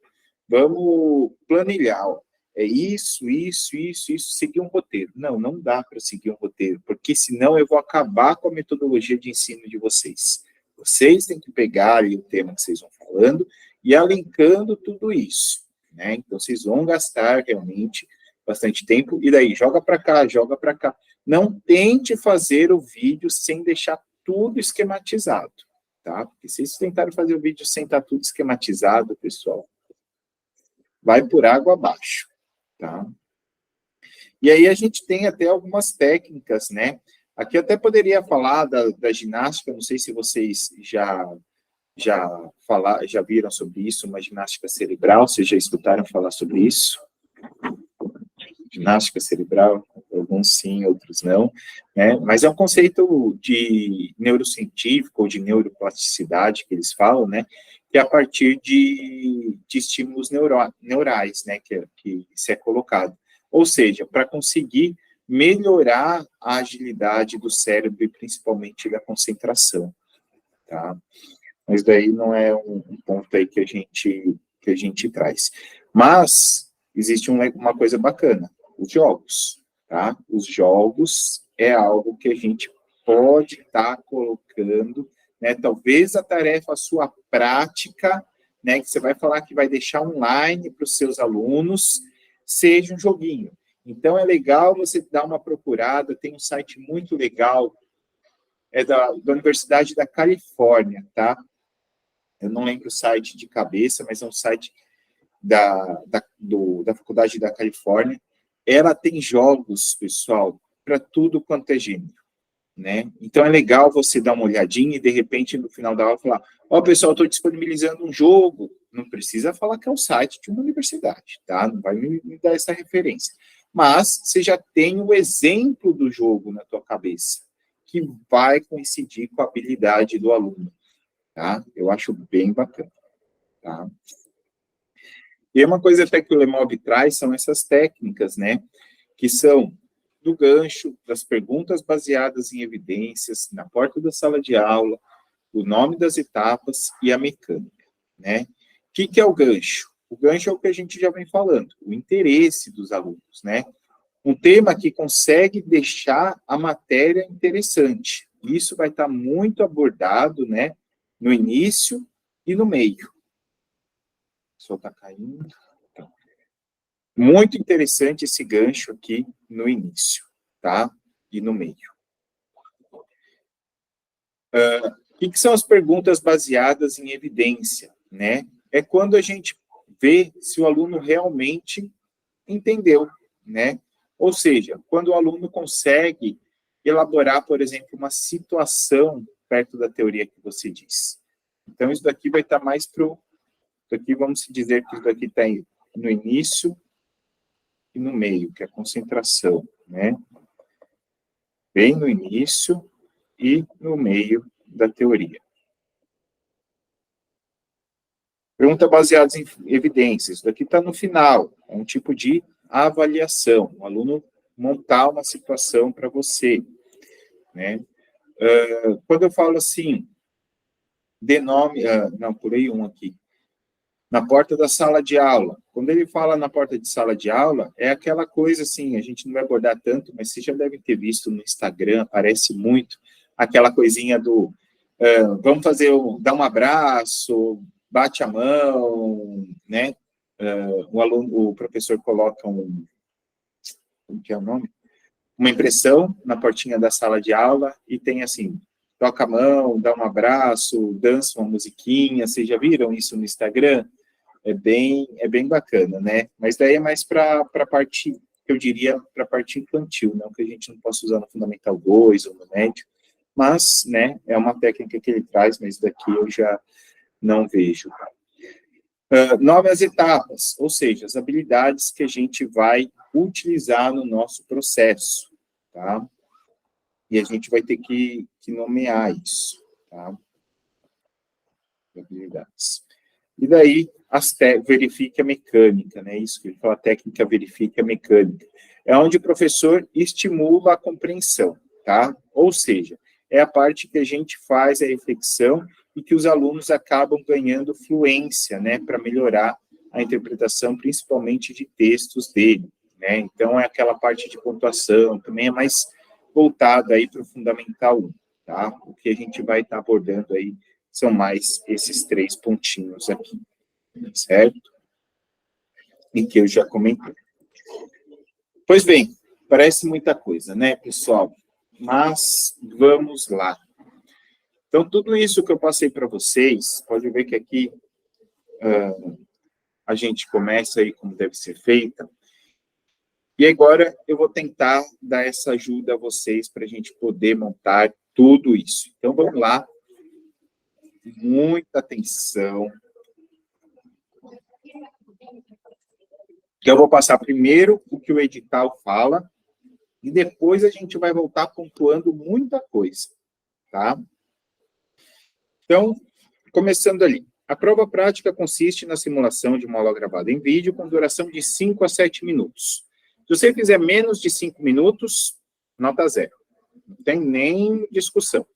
planilhar, ó. É isso, seguir um roteiro. Não dá para seguir um roteiro, porque senão eu vou acabar com a metodologia de ensino de vocês. Vocês têm que pegar ali o tema que vocês vão falando e alencando tudo isso, né? Então, vocês vão gastar realmente bastante tempo, e daí joga para cá, joga para cá. Não tente fazer o vídeo sem deixar tudo esquematizado, tá? Porque se vocês tentarem fazer o vídeo sem estar tudo esquematizado, pessoal, vai por água abaixo. Tá? E aí a gente tem até algumas técnicas, né? Aqui eu até poderia falar da ginástica, não sei se vocês já viram sobre isso, uma ginástica cerebral, vocês já escutaram falar sobre isso? Ginástica cerebral, alguns sim, outros não, né? Mas é um conceito de neurocientífico ou de neuroplasticidade que eles falam, né? Que é a partir de estímulos neurais, né? Que isso é colocado. Ou seja, para conseguir melhorar a agilidade do cérebro e principalmente da concentração, tá? Mas daí não é um ponto aí que a gente traz. Mas existe uma coisa bacana, os jogos, tá? Os jogos é algo que a gente pode estar colocando, né? Talvez a tarefa sua prática, né, que você vai falar que vai deixar online para os seus alunos, seja um joguinho. Então, é legal você dar uma procurada, tem um site muito legal, é da Universidade da Califórnia, tá? Eu não lembro o site de cabeça, mas é um site da Faculdade da Califórnia. Ela tem jogos, pessoal, para tudo quanto é gênero, né? Então, é legal você dar uma olhadinha e, de repente, no final da aula, falar, ó, pessoal, estou disponibilizando um jogo. Não precisa falar que é o site de uma universidade, tá? Não vai me dar essa referência. Mas você já tem o exemplo do jogo na tua cabeça, que vai coincidir com a habilidade do aluno, tá? Eu acho bem bacana, tá? E uma coisa até que o Lemob traz são essas técnicas, né? Que são do gancho, das perguntas baseadas em evidências, na porta da sala de aula, o nome das etapas e a mecânica, né? O que é o gancho? O gancho é o que a gente já vem falando, o interesse dos alunos, né? Um tema que consegue deixar a matéria interessante. Isso vai estar muito abordado, né? No início e no meio. O sol está caindo. Então, muito interessante esse gancho aqui no início, tá? E no meio. O que são as perguntas baseadas em evidência, né? É quando a gente vê se o aluno realmente entendeu, né? Ou seja, quando o aluno consegue elaborar, por exemplo, uma situação perto da teoria que você diz. Então, isso daqui vai estar mais para o... Aqui vamos dizer que isso daqui está no início e no meio, que é a concentração, né? Bem no início e no meio da teoria. Pergunta baseada em evidências. Isso daqui está no final. É um tipo de avaliação. O aluno montar uma situação para você, né? Quando eu falo assim, não, pulei um aqui. Na porta da sala de aula. Quando ele fala na porta de sala de aula, é aquela coisa assim, a gente não vai abordar tanto, mas vocês já devem ter visto no Instagram, aparece muito, aquela coisinha do vamos dar um abraço, bate a mão, né? O professor coloca como que é o nome? Uma impressão na portinha da sala de aula e tem assim, toca a mão, dá um abraço, dança uma musiquinha. Vocês já viram isso no Instagram? É bem bacana, né? Mas daí é mais para a parte, eu diria, para a parte infantil, não que a gente não possa usar no Fundamental 2 ou no médio, mas, né, é uma técnica que ele traz, mas daqui eu já não vejo. Novas etapas, ou seja, as habilidades que a gente vai utilizar no nosso processo, tá? E a gente vai ter que nomear isso, tá? Habilidades. E daí, verifique a mecânica, né? Isso que ele fala, a técnica verifique a mecânica. É onde o professor estimula a compreensão, tá? Ou seja, é a parte que a gente faz a reflexão e que os alunos acabam ganhando fluência, né? Para melhorar a interpretação, principalmente de textos dele, né? Então, é aquela parte de pontuação, também é mais voltada aí para o Fundamental 1, tá? O que a gente vai estar abordando aí são mais esses 3 pontinhos aqui, certo? E que eu já comentei. Pois bem, parece muita coisa, né, pessoal? Mas vamos lá. Então, tudo isso que eu passei para vocês, pode ver que aqui a gente começa aí como deve ser feita. E agora eu vou tentar dar essa ajuda a vocês para a gente poder montar tudo isso. Então, vamos lá. Muita atenção. Eu vou passar primeiro o que o edital fala e depois a gente vai voltar pontuando muita coisa, tá? Então, começando ali. A prova prática consiste na simulação de uma aula gravada em vídeo com duração de 5 a 7 minutos. Se você fizer menos de 5 minutos, nota 0. Não tem nem discussão.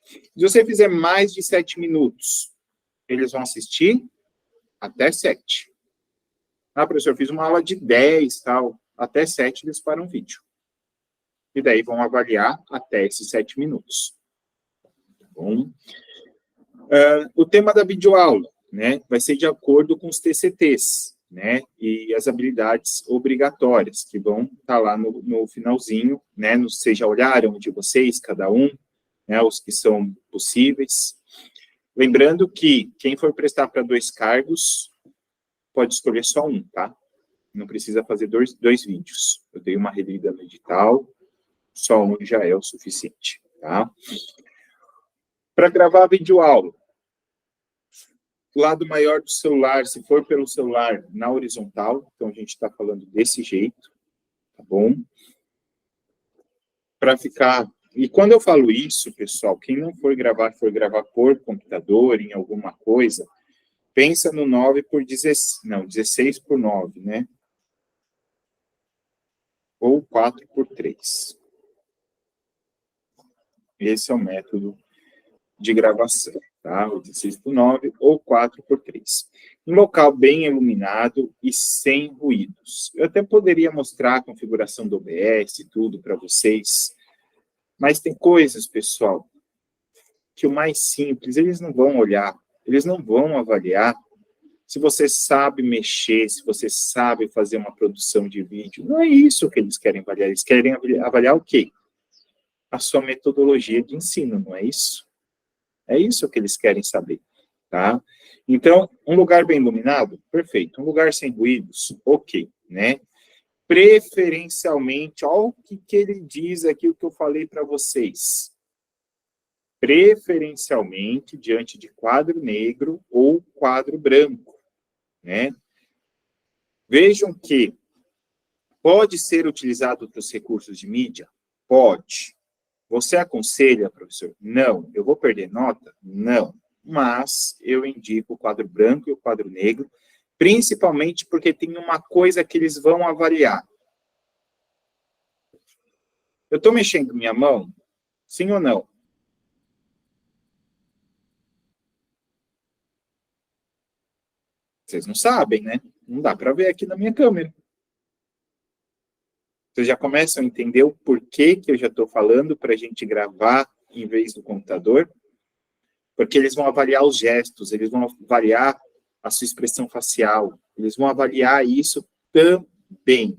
Se você fizer mais de 7 minutos, eles vão assistir até 7. Ah, professor, eu fiz uma aula de 10, tal. Até 7 eles param o vídeo. E daí vão avaliar até esses 7 minutos. Tá bom? O tema da videoaula, né, vai ser de acordo com os TCTs. né, e as habilidades obrigatórias, que vão estar lá no finalzinho, né, vocês já olharam de vocês, cada um, né, os que são possíveis. Lembrando que quem for prestar para 2 cargos, pode escolher só um, tá? Não precisa fazer dois vídeos. Eu dei uma relida no edital, só um já é o suficiente, tá? Para gravar videoaula, lado maior do celular, se for pelo celular, na horizontal, então a gente está falando desse jeito, tá bom? Para ficar... E quando eu falo isso, pessoal, quem não for gravar por computador, em alguma coisa, pensa no 9 por 16, não, 16 por 9, né? Ou 4 por 3. Esse é o método de gravação, tá? O 16 por 9 ou 4 por 3. Um local bem iluminado e sem ruídos. Eu até poderia mostrar a configuração do OBS e tudo para vocês, mas tem coisas, pessoal, que o mais simples, eles não vão olhar, eles não vão avaliar se você sabe mexer, se você sabe fazer uma produção de vídeo. Não é isso que eles querem avaliar, eles querem avaliar o quê? A sua metodologia de ensino, não é isso? É isso que eles querem saber, tá? Então, um lugar bem iluminado, perfeito. Um lugar sem ruídos, ok, né? Preferencialmente, olha o que ele diz aqui, o que eu falei para vocês. Preferencialmente diante de quadro negro ou quadro branco, né? Vejam que pode ser utilizado outros recursos de mídia? Pode. Você aconselha, professor? Não. Eu vou perder nota? Não. Mas eu indico o quadro branco e o quadro negro, principalmente porque tem uma coisa que eles vão avaliar. Eu estou mexendo minha mão? Sim ou não? Vocês não sabem, né? Não dá para ver aqui na minha câmera. Vocês já começam a entender o porquê que eu já estou falando para a gente gravar em vez do computador? Porque eles vão avaliar os gestos, eles vão avaliar a sua expressão facial, eles vão avaliar isso também.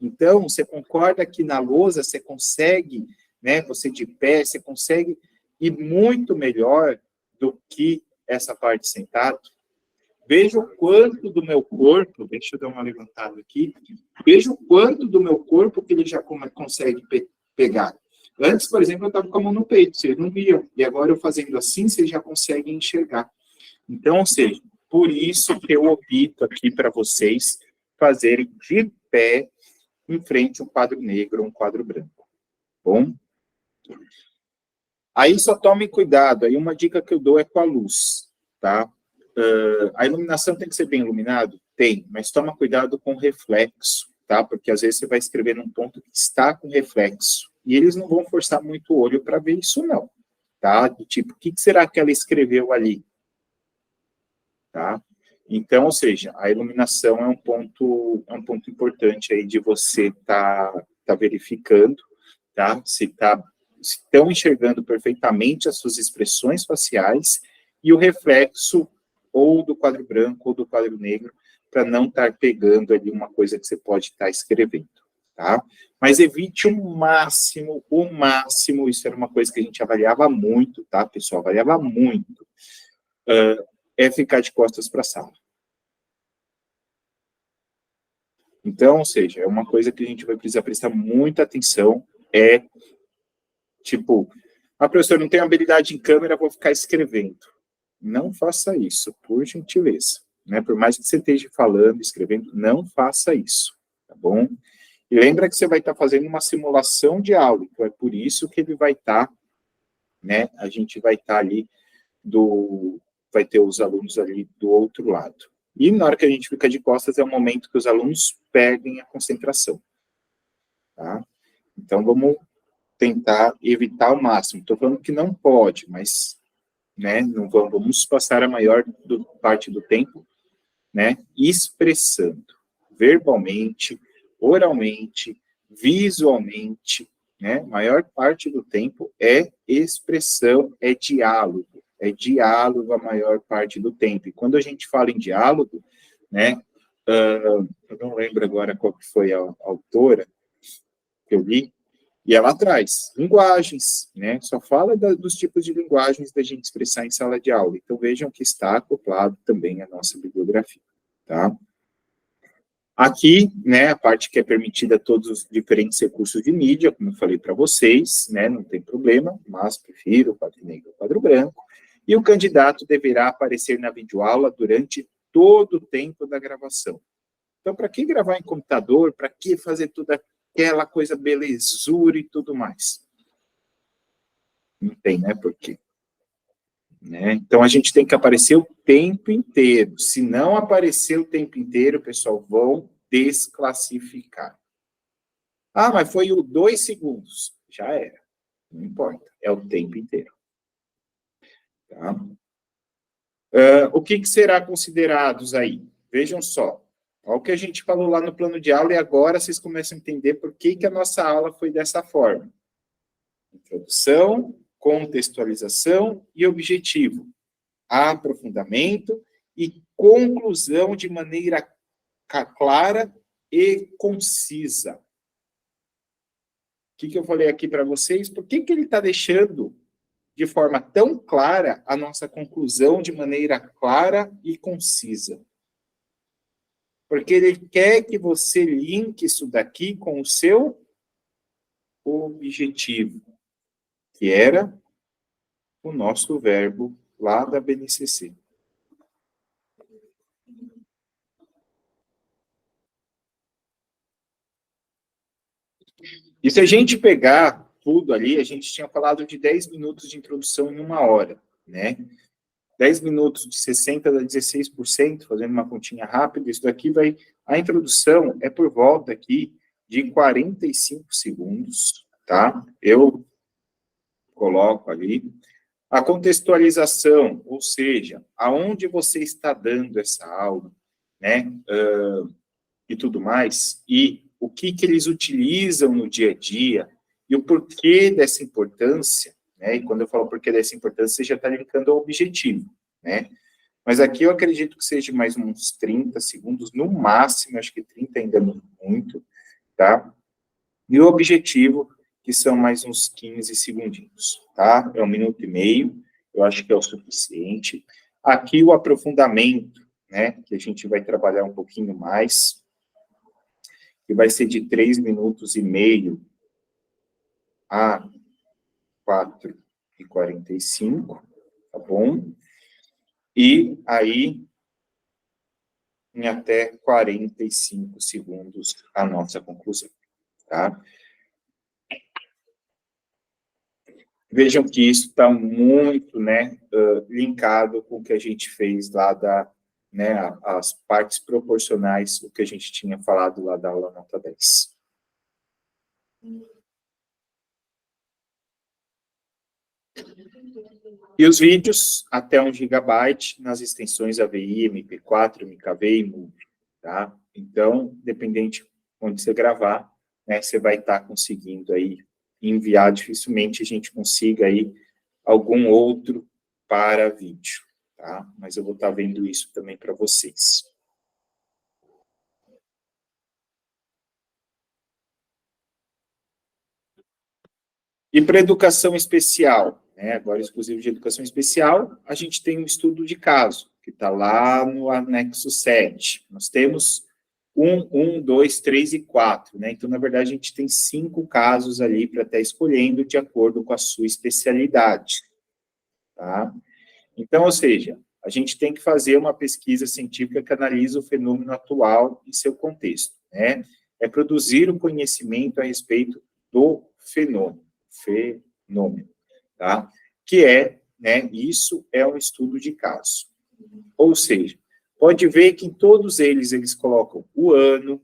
Então, você concorda que na lousa você consegue, né, você de pé, você consegue ir muito melhor do que essa parte sentado? Veja o quanto do meu corpo, deixa eu dar uma levantada aqui, veja o quanto do meu corpo que ele já consegue pegar. Antes, por exemplo, eu estava com a mão no peito, vocês não viam. E agora eu fazendo assim, vocês já conseguem enxergar. Então, ou seja, por isso que eu opto aqui para vocês fazerem de pé em frente a um quadro negro ou um quadro branco. Bom? Aí só tomem cuidado, aí uma dica que eu dou é com a luz, tá? A iluminação tem que ser bem iluminado? Tem, mas toma cuidado com o reflexo, tá? Porque às vezes você vai escrever num ponto que está com reflexo, e eles não vão forçar muito o olho para ver isso não, tá? Do tipo, o que será que ela escreveu ali? Tá? Então, ou seja, a iluminação é um ponto importante aí de você tá verificando, tá? Se estão enxergando perfeitamente as suas expressões faciais e o reflexo ou do quadro branco ou do quadro negro, para não estar pegando ali uma coisa que você pode estar escrevendo, tá? Mas evite o máximo, isso era uma coisa que a gente avaliava muito, tá, pessoal? Avaliava muito, é ficar de costas para a sala. Então, ou seja, é uma coisa que a gente vai precisar prestar muita atenção, tipo, a professora não tem habilidade em câmera, vou ficar escrevendo. Não faça isso, por gentileza. Né? Por mais que você esteja falando, escrevendo, não faça isso, tá bom? E lembra que você vai estar fazendo uma simulação de aula, então é por isso que ele vai estar, né? A gente vai estar ali, vai ter os alunos ali do outro lado. E na hora que a gente fica de costas, é o momento que os alunos perdem a concentração, tá? Então, vamos tentar evitar ao máximo. Estou falando que não pode, mas, né, não vamos passar a maior parte do tempo, né, expressando, verbalmente, oralmente, visualmente, né, a maior parte do tempo é expressão, é diálogo a maior parte do tempo. E quando a gente fala em diálogo, né, eu não lembro agora qual que foi a autora que eu li, e ela traz linguagens, né? Só fala dos tipos de linguagens da gente expressar em sala de aula. Então, vejam que está acoplado também a nossa bibliografia, tá? Aqui, né, a parte que é permitida a todos os diferentes recursos de mídia, como eu falei para vocês, né, não tem problema, mas prefiro o quadro negro ao quadro branco. E o candidato deverá aparecer na videoaula durante todo o tempo da gravação. Então, para que gravar em computador? Para que fazer toda aquela coisa belezura e tudo mais? Não tem, né? Por quê? Né? Então, a gente tem que aparecer o tempo inteiro. Se não aparecer o tempo inteiro, pessoal, vão desclassificar. Ah, mas foi o 2 segundos. Já era. Não importa. É o tempo inteiro. Tá? O que será considerados aí? Vejam só. Olha o que a gente falou lá no plano de aula e agora vocês começam a entender por que a nossa aula foi dessa forma. Introdução, contextualização e objetivo. Aprofundamento e conclusão de maneira clara e concisa. O que eu falei aqui para vocês? Por que ele está deixando de forma tão clara a nossa conclusão de maneira clara e concisa? Porque ele quer que você linke isso daqui com o seu objetivo, que era o nosso verbo lá da BNCC. E se a gente pegar tudo ali, a gente tinha falado de 10 minutos de introdução em 1 hora, né? 10 minutos de 60% a 16%, fazendo uma continha rápida, isso daqui vai... A introdução é por volta aqui de 45 segundos, tá? Eu coloco ali. A contextualização, ou seja, aonde você está dando essa aula, né? E tudo mais, e o que eles utilizam no dia a dia, e o porquê dessa importância, né? E quando eu falo porquê dessa importância, você já está linkando ao objetivo, né? Mas aqui eu acredito que seja mais uns 30 segundos, no máximo, acho que 30 ainda não muito, tá? E o objetivo, que são mais uns 15 segundinhos, tá? É 1,5 minutos, eu acho que é o suficiente. Aqui o aprofundamento, né? Que a gente vai trabalhar um pouquinho mais, que vai ser de 3,5 minutos a 4,45, tá bom? E aí, em até 45 segundos, a nossa conclusão, tá? Vejam que isso está muito, né, linkado com o que a gente fez lá né, as partes proporcionais, o que a gente tinha falado lá da aula nota 10. E os vídeos, até 1 GB, nas extensões AVI, MP4, MKV e MOVE, tá? Então, dependente de onde você gravar, né, você vai estar conseguindo aí enviar, dificilmente a gente consiga aí algum outro para vídeo, tá? Mas eu vou estar vendo isso também para vocês. E para educação especial, né, agora exclusivo de educação especial, a gente tem um estudo de caso, que está lá no anexo 7. Nós temos 1, 2, 3 e 4, né? Então, na verdade, a gente tem 5 casos ali para estar escolhendo de acordo com a sua especialidade, tá? Então, ou seja, a gente tem que fazer uma pesquisa científica que analisa o fenômeno atual em seu contexto, né? É produzir um conhecimento a respeito do fenômeno, tá? Que é, né, isso é um estudo de caso. Ou seja, pode ver que em todos eles colocam o ano,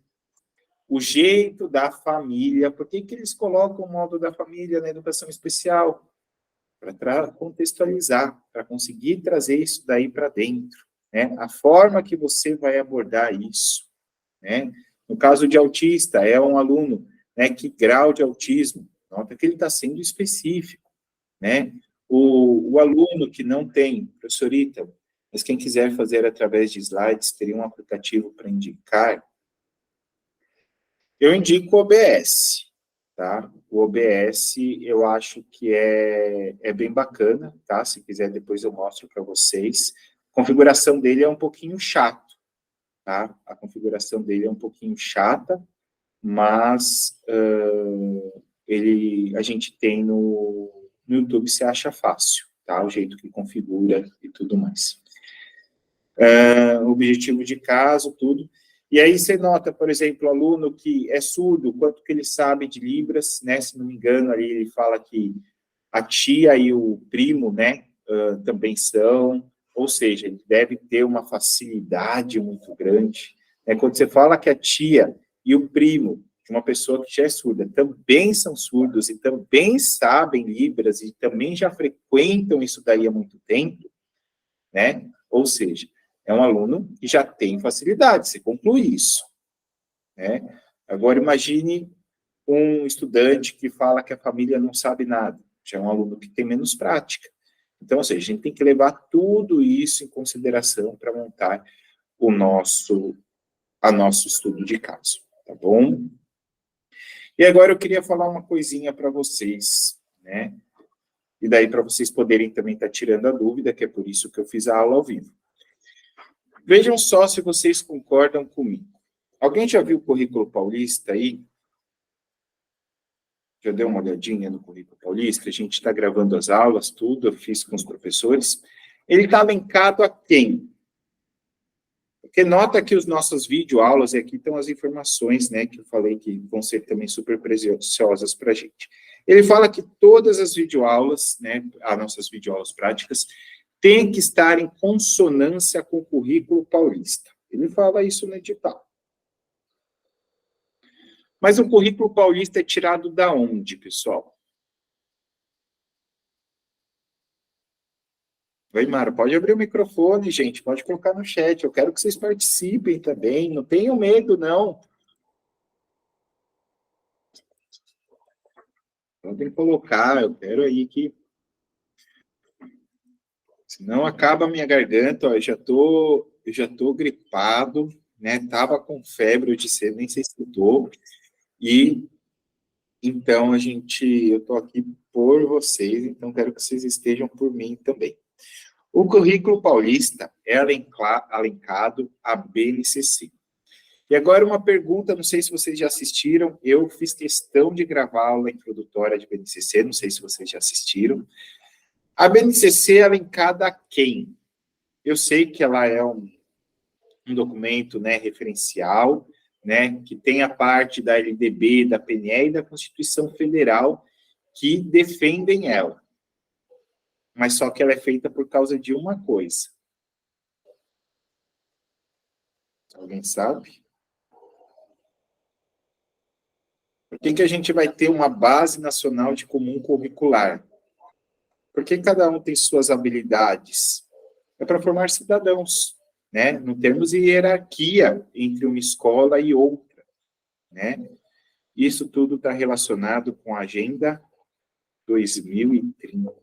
o jeito da família. Por que eles colocam o modo da família na educação especial? Para contextualizar, para conseguir trazer isso daí para dentro, né? A forma que você vai abordar isso, né? No caso de autista, é um aluno, né, que grau de autismo? Nota que ele está sendo específico, né? O aluno que não tem, professorita, mas quem quiser fazer através de slides, teria um aplicativo para indicar. Eu indico o OBS, tá? O OBS eu acho que é bem bacana, tá? Se quiser, depois eu mostro para vocês. A configuração dele é um pouquinho chato, tá? A configuração dele é um pouquinho chata, mas a gente tem no YouTube, se acha fácil, tá? O jeito que configura e tudo mais. Objetivo de caso, tudo. E aí você nota, por exemplo, o aluno que é surdo, quanto que ele sabe de Libras, né? Se não me engano, ali ele fala que a tia e o primo, né, também são, ou seja, ele deve ter uma facilidade muito grande. Né? Quando você fala que a tia e o primo de uma pessoa que já é surda também são surdos e também sabem Libras e também já frequentam isso daí há muito tempo, né? Ou seja, é um aluno que já tem facilidade, você conclui isso, né? Agora, imagine um estudante que fala que a família não sabe nada, já é um aluno que tem menos prática. Então, ou seja, a gente tem que levar tudo isso em consideração para montar a nosso estudo de caso, tá bom? E agora eu queria falar uma coisinha para vocês, né? E daí para vocês poderem também estar tirando a dúvida, que é por isso que eu fiz a aula ao vivo. Vejam só se vocês concordam comigo. Alguém já viu o currículo paulista aí? Já deu uma olhadinha no currículo paulista? A gente está gravando as aulas, tudo, eu fiz com os professores. Ele está linkado a quem? Porque nota que os nossos videoaulas, e aqui estão as informações, né, que eu falei que vão ser também super preciosas para a gente. Ele fala que todas as videoaulas, né, as nossas videoaulas práticas, têm que estar em consonância com o currículo paulista. Ele fala isso no edital. Mas o currículo paulista é tirado da onde, pessoal? Oi, Mara, pode abrir o microfone, gente, pode colocar no chat, eu quero que vocês participem também, não tenham medo, não. Podem colocar, eu quero aí que... Senão acaba a minha garganta, ó, eu já tô gripado, né, tava com febre, eu disse, nem sei se eu tô, e então eu tô aqui por vocês, então quero que vocês estejam por mim também. O currículo paulista é alencado à BNCC. E agora uma pergunta, não sei se vocês já assistiram, eu fiz questão de gravar a aula introdutória de BNCC, não sei se vocês já assistiram. A BNCC é alencada a quem? Eu sei que ela é um documento, né, referencial, né, que tem a parte da LDB, da PNE e da Constituição Federal que defendem ela. Mas só que ela é feita por causa de uma coisa. Alguém sabe? Por que a gente vai ter uma base nacional de comum curricular? Porque cada um tem suas habilidades. É para formar cidadãos, né? Não temos hierarquia entre uma escola e outra, né? Isso tudo está relacionado com a Agenda 2030.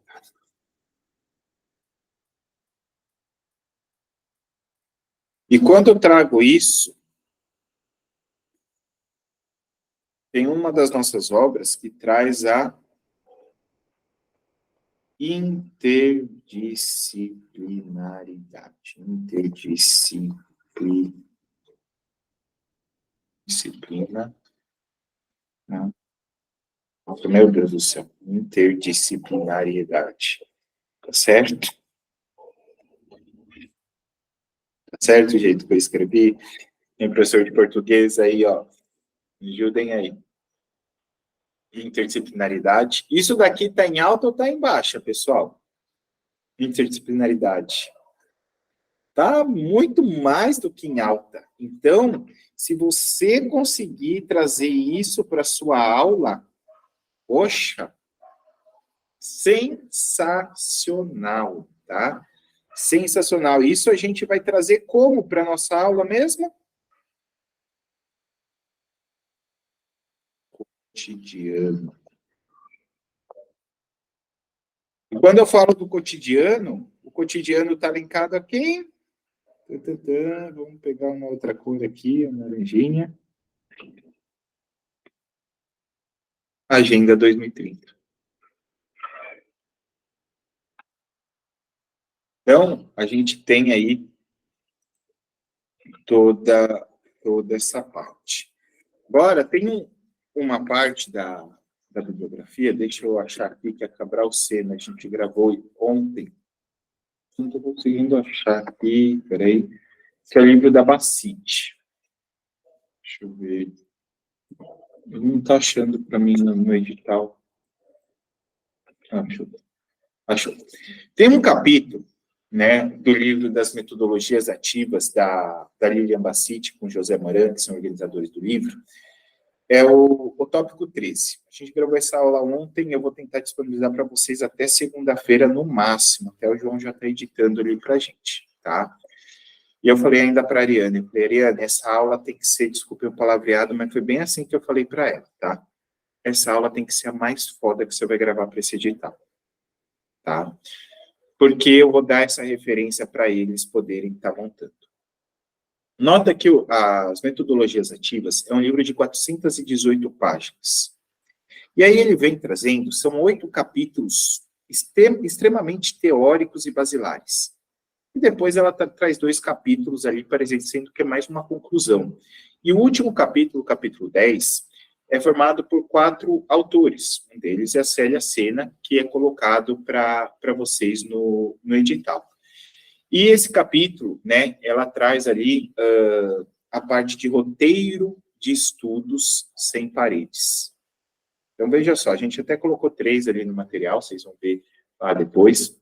E quando eu trago isso, tem uma das nossas obras que traz a interdisciplinaridade. Disciplina. Não. Meu Deus do céu. Interdisciplinariedade. Tá certo? Tá certo o jeito que eu escrevi? Tem professor de português aí, ó. Me ajudem aí. Interdisciplinaridade. Isso daqui está em alta ou está em baixa, pessoal? Interdisciplinaridade. Está muito mais do que em alta. Então, se você conseguir trazer isso para a sua aula, poxa, sensacional, tá? Sensacional. Isso a gente vai trazer como para a nossa aula mesmo? Cotidiano. E quando eu falo do cotidiano, o cotidiano está linkado aqui. Vamos pegar uma outra cor aqui, uma laranjinha. Agenda 2030. Então, a gente tem aí toda essa parte. Agora, tem uma parte da bibliografia, deixa eu achar aqui, que é Cabral Sena, a gente gravou ontem. Não estou conseguindo achar aqui, peraí, que é o livro da Bacite. Deixa eu ver. Ele não está achando para mim no edital. Achou. Tem um capítulo, né, do livro das metodologias ativas da Lilian Bacite com José Moran, que são organizadores do livro, é o tópico 13. A gente gravou essa aula ontem, eu vou tentar disponibilizar para vocês até segunda-feira no máximo, até o João já está editando ali para a gente, tá? E eu falei ainda para a Ariane, Ariane, essa aula tem que ser, desculpe o palavreado, mas foi bem assim que eu falei para ela, tá? Essa aula tem que ser a mais foda que você vai gravar para esse edital, tá? Porque eu vou dar essa referência para eles poderem estar montando. Nota que as metodologias ativas é um livro de 418 páginas. E aí ele vem trazendo, são 8 capítulos extremamente teóricos e basilares. E depois ela traz 2 capítulos ali, parecendo que é mais uma conclusão. E o último capítulo, o capítulo 10, é formado por 4 autores. Um deles é a Célia Sena, que é colocado para vocês no edital. E esse capítulo, né, ela traz ali a parte de roteiro de estudos sem paredes. Então, veja só, a gente até colocou 3 ali no material, vocês vão ver lá depois.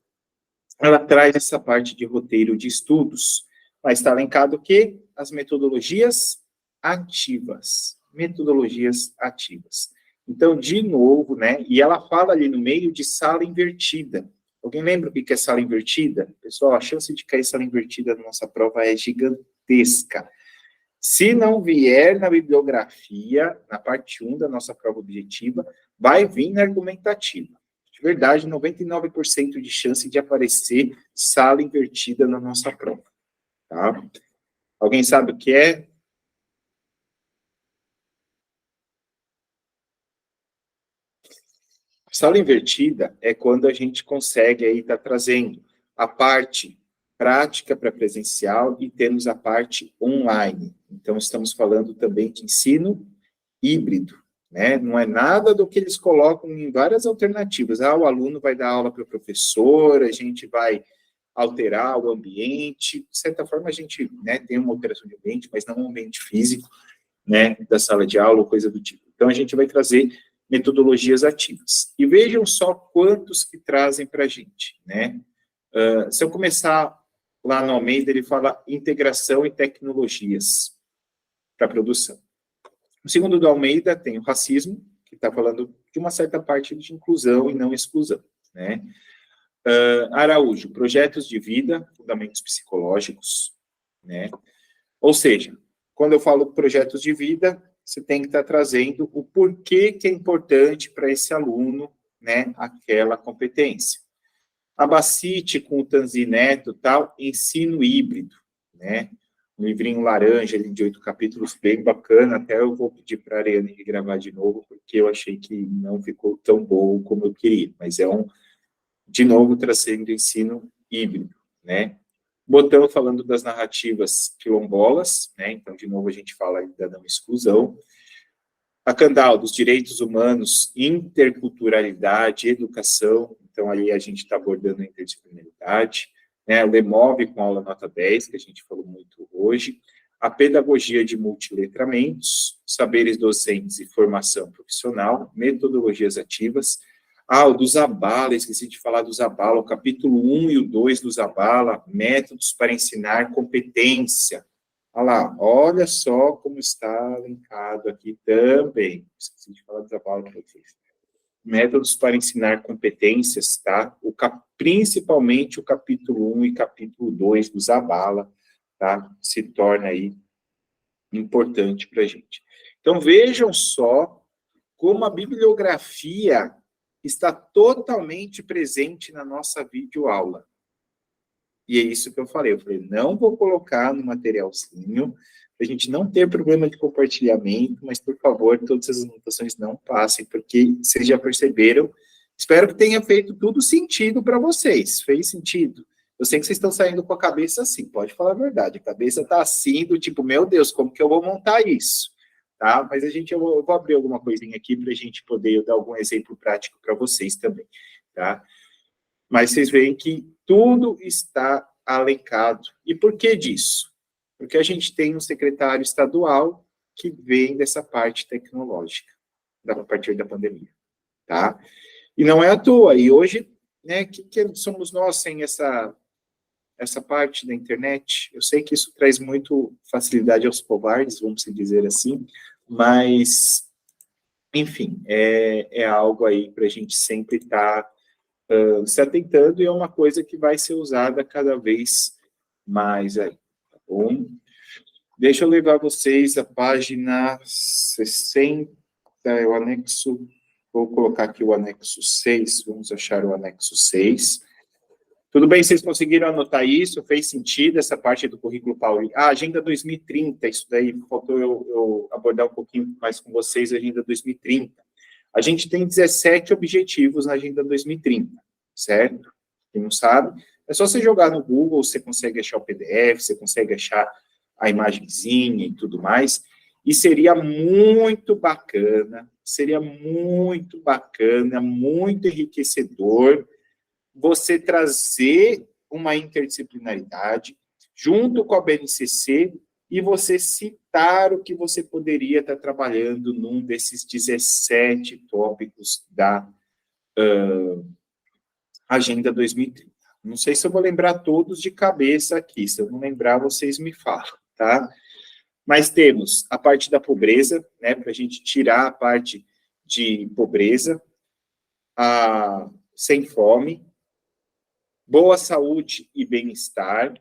Ela traz essa parte de roteiro de estudos, mas está linkado o quê? As metodologias ativas. Metodologias ativas. Então, de novo, né, e ela fala ali no meio de sala invertida. Alguém lembra o que é sala invertida? Pessoal, a chance de cair sala invertida na nossa prova é gigantesca. Se não vier na bibliografia, na parte 1 da nossa prova objetiva, vai vir na argumentativa. De verdade, 99% de chance de aparecer sala invertida na nossa prova. Tá? Alguém sabe o que é? Sala invertida é quando a gente consegue aí estar trazendo a parte prática para presencial e temos a parte online. Então, estamos falando também de ensino híbrido, né? Não é nada do que eles colocam em várias alternativas. O aluno vai dar aula para o professor, a gente vai alterar o ambiente. De certa forma, a gente, né, tem uma alteração de ambiente, mas não um ambiente físico, né, da sala de aula ou coisa do tipo. Então, a gente vai trazer metodologias ativas. E vejam só quantos que trazem para a gente, né? Se eu começar lá no Almeida, ele fala integração e tecnologias para produção. O segundo do Almeida tem o racismo, que está falando de uma certa parte de inclusão e não exclusão, né? Araújo, projetos de vida, fundamentos psicológicos, né? Ou seja, quando eu falo projetos de vida, você tem que estar trazendo o porquê que é importante para esse aluno, né, aquela competência. A Bacite com o Tanzi Neto, tal, ensino híbrido, né? Um livrinho laranja, ali, de 8 capítulos, bem bacana, até eu vou pedir para a Ariane gravar de novo, porque eu achei que não ficou tão bom como eu queria, mas de novo, trazendo ensino híbrido, né? Botão falando das narrativas quilombolas, né? Então, de novo, a gente fala da não exclusão. A Candal, dos direitos humanos, interculturalidade, educação. Então, ali a gente está abordando a interdisciplinaridade. Né? O LEMOV com aula nota 10, que a gente falou muito hoje. A pedagogia de multiletramentos, saberes docentes e formação profissional, metodologias ativas. O do Zabala, esqueci de falar do Zabala, o capítulo 1 e o 2 do Zabala, métodos para ensinar competência. Olha lá, olha só como está linkado aqui também. Esqueci de falar do Zabala para vocês. Métodos para ensinar competências, tá? Principalmente o capítulo 1 e capítulo 2 do Zabala, tá? Se torna aí importante para a gente. Então, vejam só como a bibliografia está totalmente presente na nossa videoaula. E é isso que eu falei. Eu falei, não vou colocar no materialzinho, para a gente não ter problema de compartilhamento, mas, por favor, todas as anotações não passem, porque vocês já perceberam. Espero que tenha feito tudo sentido para vocês. Fez sentido? Eu sei que vocês estão saindo com a cabeça assim, pode falar a verdade. A cabeça está assim, do tipo, meu Deus, como que eu vou montar isso? Tá? Mas eu vou abrir alguma coisinha aqui para a gente poder dar algum exemplo prático para vocês também, tá? Mas vocês veem que tudo está alencado. E por que disso? Porque a gente tem um secretário estadual que vem dessa parte tecnológica, a partir da pandemia, tá? E não é à toa. E hoje, né, que somos nós sem essa parte da internet? Eu sei que isso traz muito facilidade aos covardes, vamos dizer assim, mas, enfim, é algo aí para a gente sempre estar se atentando, e é uma coisa que vai ser usada cada vez mais aí, tá bom? Deixa eu levar vocês à página 60, é o anexo, vou colocar aqui o anexo 6, vamos achar o anexo 6. Tudo bem, vocês conseguiram anotar isso? Fez sentido essa parte do currículo Pauli? Ah, Agenda 2030, isso daí faltou eu abordar um pouquinho mais com vocês, Agenda 2030. A gente tem 17 objetivos na Agenda 2030, certo? Quem não sabe, é só você jogar no Google, você consegue achar o PDF, você consegue achar a imagenzinha e tudo mais, e seria muito bacana, muito enriquecedor você trazer uma interdisciplinaridade junto com a BNCC e você citar o que você poderia estar trabalhando num desses 17 tópicos da Agenda 2030. Não sei se eu vou lembrar todos de cabeça aqui, se eu não lembrar, vocês me falam, tá? Mas temos a parte da pobreza, né, para a gente tirar a parte de pobreza, sem fome, boa saúde e bem-estar,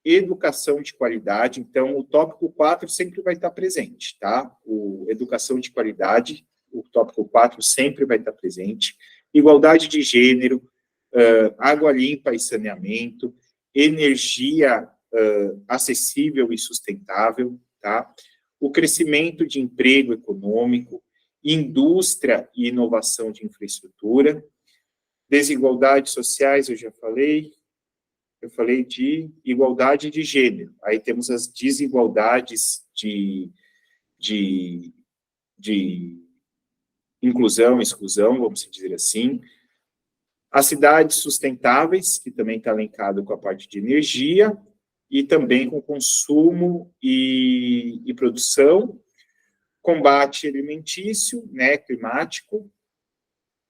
educação de qualidade. Então, o tópico 4 sempre vai estar presente, tá? Educação de qualidade, o tópico 4 sempre vai estar presente. Igualdade de gênero, água limpa e saneamento, energia acessível e sustentável, tá? O crescimento de emprego econômico, indústria e inovação de infraestrutura, desigualdades sociais, eu falei de igualdade de gênero, aí temos as desigualdades de, de inclusão, exclusão, vamos dizer assim, as cidades sustentáveis, que também está linkado com a parte de energia, e também com consumo e produção, combate alimentício, né, climático,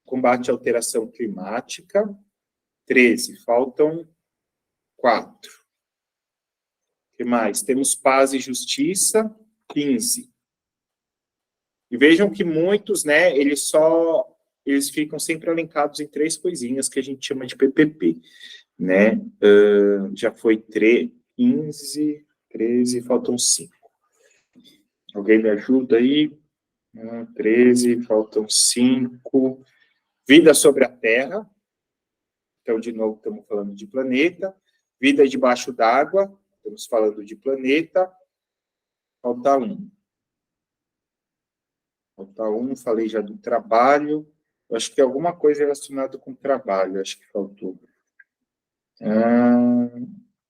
combate à alteração climática, 13, faltam 4. O que mais? Temos paz e justiça, 15. E vejam que muitos, né, eles ficam sempre elencados em 3 coisinhas que a gente chama de PPP, né? Já foi 15, 13, faltam 5. Alguém me ajuda aí? 13, faltam 5. Vida sobre a Terra. Então, de novo, estamos falando de planeta. Vida debaixo d'água. Estamos falando de planeta. Falta 1. Falta 1, falei já do trabalho. Eu acho que é alguma coisa relacionada com trabalho, acho que faltou.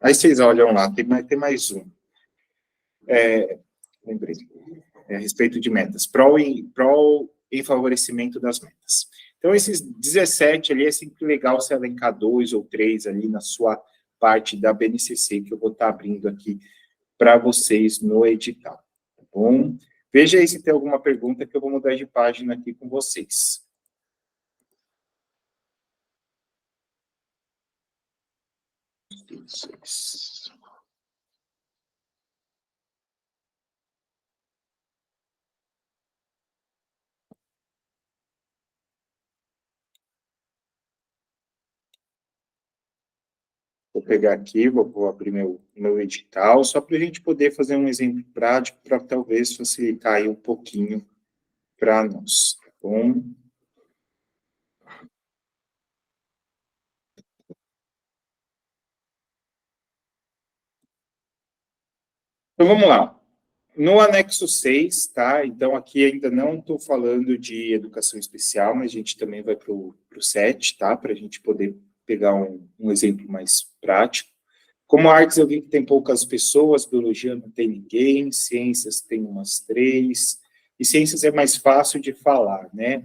Aí vocês olham lá, tem mais um. Lembrei. A respeito de metas. Prol em favorecimento das metas. Então, esses 17 ali, é sempre legal se elencar 2 ou 3 ali na sua parte da BNCC, que eu vou estar abrindo aqui para vocês no edital, tá bom? Veja aí se tem alguma pergunta que eu vou mudar de página aqui com vocês. Vou pegar aqui, vou abrir meu edital, só para a gente poder fazer um exemplo prático, para talvez facilitar aí um pouquinho para nós, tá bom? Então, vamos lá. No anexo 6, tá? Então, aqui ainda não estou falando de educação especial, mas a gente também vai para o 7, tá? Para a gente poder pegar um exemplo mais prático. Como artes, eu vi que tem poucas pessoas, biologia não tem ninguém, ciências tem umas 3, e ciências é mais fácil de falar, né?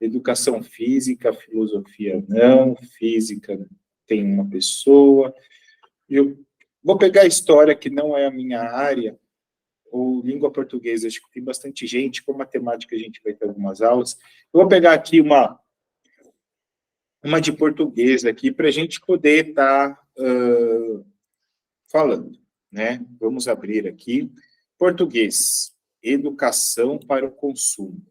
Educação física, filosofia não, física tem uma pessoa. Eu vou pegar a história, que não é a minha área, ou língua portuguesa, acho que tem bastante gente, com matemática a gente vai ter algumas aulas. Eu vou pegar aqui uma de português aqui, para a gente poder estar falando, né? Vamos abrir aqui. Português, educação para o consumo.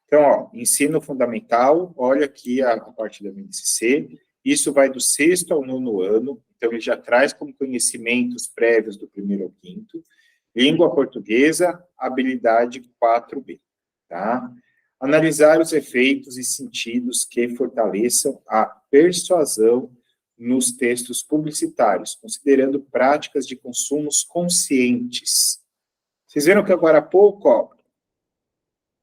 Então, ó, ensino fundamental, olha aqui a parte da BNCC, isso vai do 6º ao 9º ano, então ele já traz como conhecimentos prévios do 1º ao 5º, língua portuguesa, habilidade 4B, tá? Analisar os efeitos e sentidos que fortaleçam a persuasão nos textos publicitários, considerando práticas de consumos conscientes. Vocês viram que agora há pouco, ó,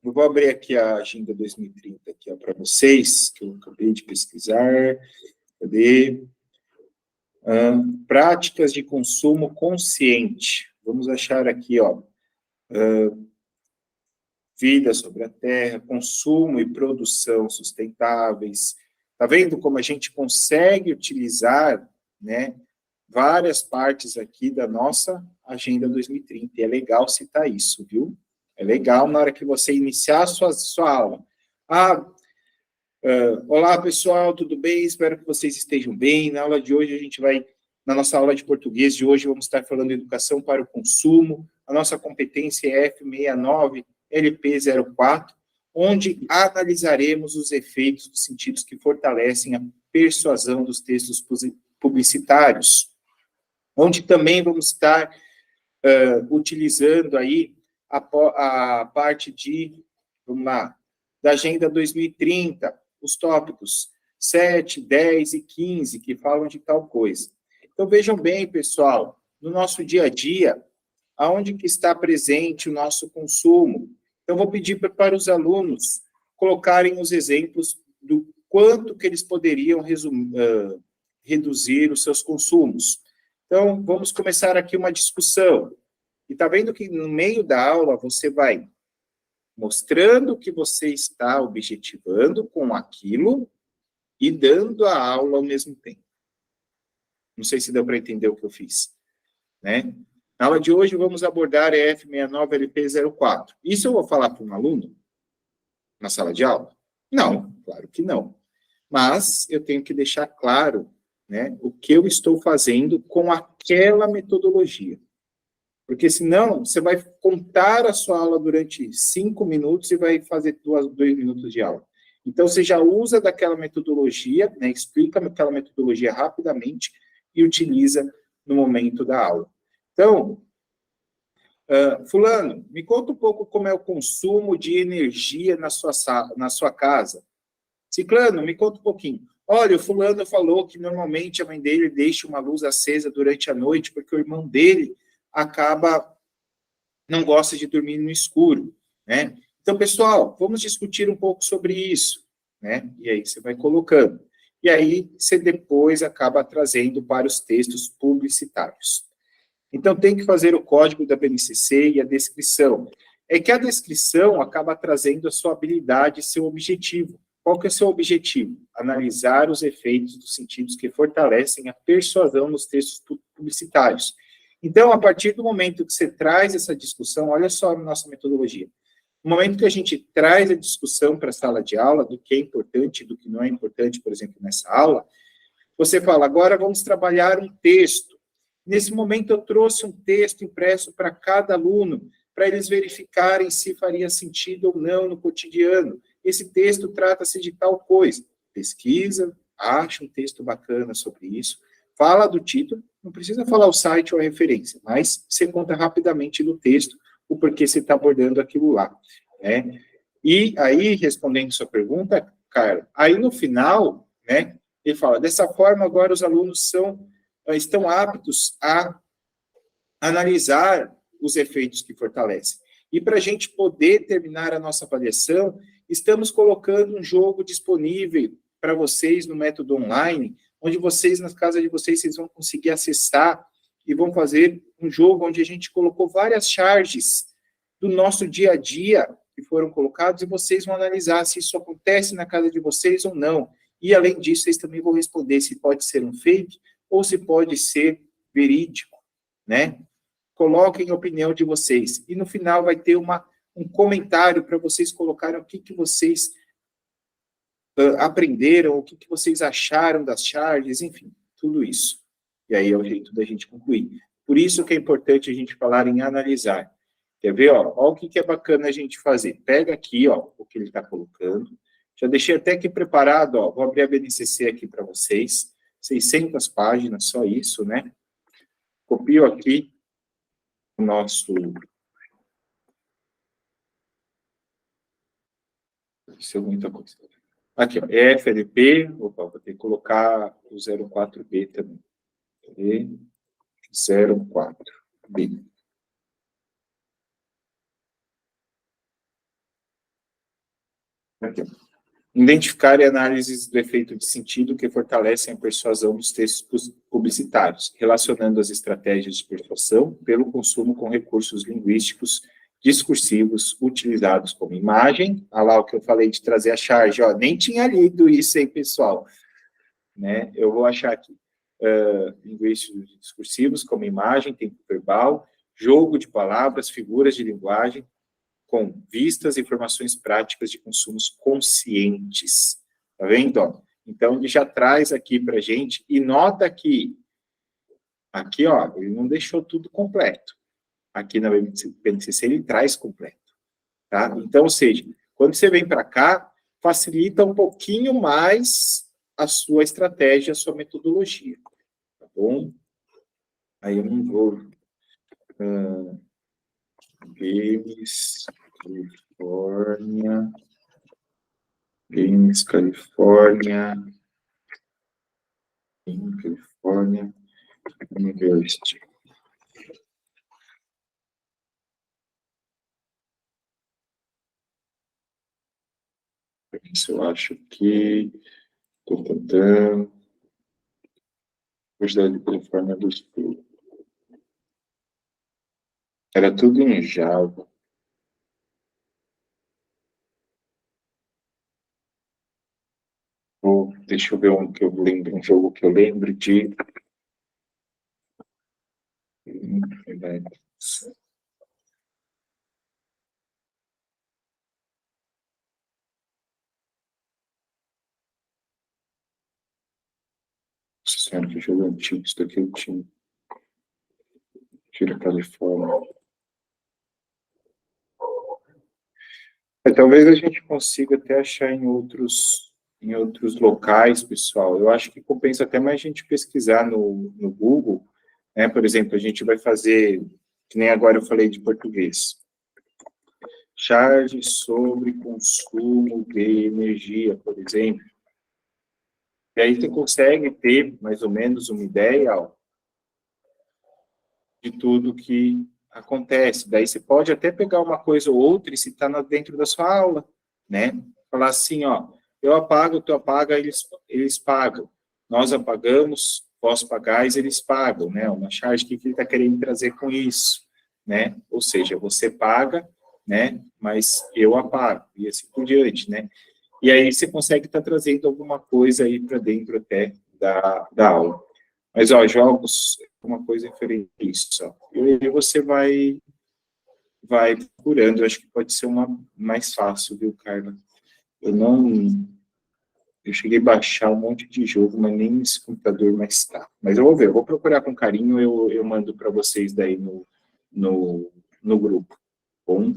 eu vou abrir aqui a Agenda 2030 aqui para vocês, que eu acabei de pesquisar. Cadê? Práticas de consumo consciente. Vamos achar aqui, ó, vida sobre a terra, consumo e produção sustentáveis. Tá vendo como a gente consegue utilizar, né, várias partes aqui da nossa Agenda 2030. E é legal citar isso, viu? É legal na hora que você iniciar a sua aula. Olá, pessoal, tudo bem? Espero que vocês estejam bem. Na aula de hoje, a gente vai, na nossa aula de português de hoje, vamos estar falando de educação para o consumo. A nossa competência é F69 LP04, onde analisaremos os efeitos dos sentidos que fortalecem a persuasão dos textos publicitários, onde também vamos estar utilizando aí a parte de, vamos lá, da Agenda 2030, os tópicos 7, 10 e 15, que falam de tal coisa. Então, vejam bem, pessoal, no nosso dia a dia, aonde que está presente o nosso consumo? Então, vou pedir para os alunos colocarem os exemplos do quanto que eles poderiam reduzir os seus consumos. Então, vamos começar aqui uma discussão. E está vendo que no meio da aula você vai mostrando que você está objetivando com aquilo e dando a aula ao mesmo tempo. Não sei se deu para entender o que eu fiz, né? Na aula de hoje, vamos abordar a F69LP04. Isso eu vou falar para um aluno na sala de aula? Não, claro que não. Mas eu tenho que deixar claro, né, o que eu estou fazendo com aquela metodologia. Porque senão, você vai contar a sua aula durante 5 minutos e vai fazer 2 minutos de aula. Então, você já usa daquela metodologia, né, explica aquela metodologia rapidamente e utiliza no momento da aula. Então, fulano, me conta um pouco como é o consumo de energia na sua casa. Ciclano, me conta um pouquinho. Olha, o fulano falou que normalmente a mãe dele deixa uma luz acesa durante a noite porque o irmão dele não gosta de dormir no escuro, né? Então, pessoal, vamos discutir um pouco sobre isso, né? E aí você vai colocando. E aí você depois acaba trazendo para os textos publicitários. Então, tem que fazer o código da BNCC e a descrição. É que a descrição acaba trazendo a sua habilidade e seu objetivo. Qual que é o seu objetivo? Analisar os efeitos dos sentidos que fortalecem a persuasão nos textos publicitários. Então, a partir do momento que você traz essa discussão, olha só a nossa metodologia. No momento que a gente traz a discussão para a sala de aula, do que é importante e do que não é importante, por exemplo, nessa aula, você fala, agora vamos trabalhar um texto. Nesse momento, eu trouxe um texto impresso para cada aluno, para eles verificarem se faria sentido ou não no cotidiano. Esse texto trata-se de tal coisa. Pesquisa, acha um texto bacana sobre isso, fala do título, não precisa falar o site ou a referência, mas você conta rapidamente no texto o porquê você está abordando aquilo lá, né? E aí, respondendo sua pergunta, Carla, aí no final, né, ele fala, dessa forma, agora os alunos estão aptos a analisar os efeitos que fortalecem. E para a gente poder terminar a nossa avaliação, estamos colocando um jogo disponível para vocês no método online, onde vocês, na casa de vocês, vocês vão conseguir acessar e vão fazer um jogo onde a gente colocou várias charges do nosso dia a dia que foram colocados e vocês vão analisar se isso acontece na casa de vocês ou não. E, além disso, vocês também vão responder se pode ser um fake ou se pode ser verídico, né? Coloquem a opinião de vocês. E, no final, vai ter um comentário para vocês colocarem o que vocês aprenderam, o que vocês acharam das charges, enfim, tudo isso. E aí é o jeito da gente concluir. Por isso que é importante a gente falar em analisar. Quer ver? Ó o que é bacana a gente fazer. Pega aqui, ó, o que ele está colocando. Já deixei até aqui preparado, ó. Vou abrir a BNCC aqui para vocês. 600 páginas, só isso, né? Copio aqui o nosso... Isso é muita coisa. Aqui, ó, FLP. Opa, vou ter que colocar o 04B também. 04B. Aqui. Identificar e análises do efeito de sentido que fortalecem a persuasão dos textos publicitários, relacionando as estratégias de persuasão pelo consumo com recursos linguísticos discursivos utilizados como imagem. Olha lá o que eu falei de trazer a charge, ó, nem tinha lido isso, hein, pessoal? Né? Eu vou achar aqui. Linguísticos discursivos como imagem, tempo verbal, jogo de palavras, figuras de linguagem, com vistas e informações práticas de consumos conscientes. Tá vendo? Ó? Então, ele já traz aqui para a gente, e nota que, aqui, ó, ele não deixou tudo completo. Aqui na BNCC ele traz completo. Tá? Então, ou seja, quando você vem para cá, facilita um pouquinho mais a sua estratégia, a sua metodologia. Tá bom? Aí eu não vou... Games California University. Isso eu acho que estou tentando. Universidade de Califórnia do Sul. Era tudo em Java. Deixa eu ver um que eu lembro, um jogo que eu lembro de. Nossa senhora, que jogo antigo, isso daqui eu tinha. Tira Califórnia. Talvez a gente consiga até achar em outros locais, pessoal. Eu acho que compensa até mais a gente pesquisar no Google, né? Por exemplo, a gente vai fazer, que nem agora eu falei de português, charge sobre consumo de energia, por exemplo. E aí você consegue ter mais ou menos uma ideia, ó, de tudo que acontece. Daí você pode até pegar uma coisa ou outra e citar dentro da sua aula, né? Falar assim, ó, eu apago, tu apaga, eles pagam. Nós apagamos, vós pagais, eles pagam, né? Uma charge que ele está querendo trazer com isso, né? Ou seja, você paga, né? Mas eu apago, e assim por diante, né? E aí você consegue estar trazendo alguma coisa aí para dentro até da aula. Mas, ó, jogos é uma coisa diferente disso, ó. E aí você vai procurando, eu acho que pode ser uma mais fácil, viu, Carla? Eu cheguei a baixar um monte de jogo, mas nem nesse computador mais está. Mas eu vou ver, eu vou procurar com carinho, eu mando para vocês daí no grupo. Bom?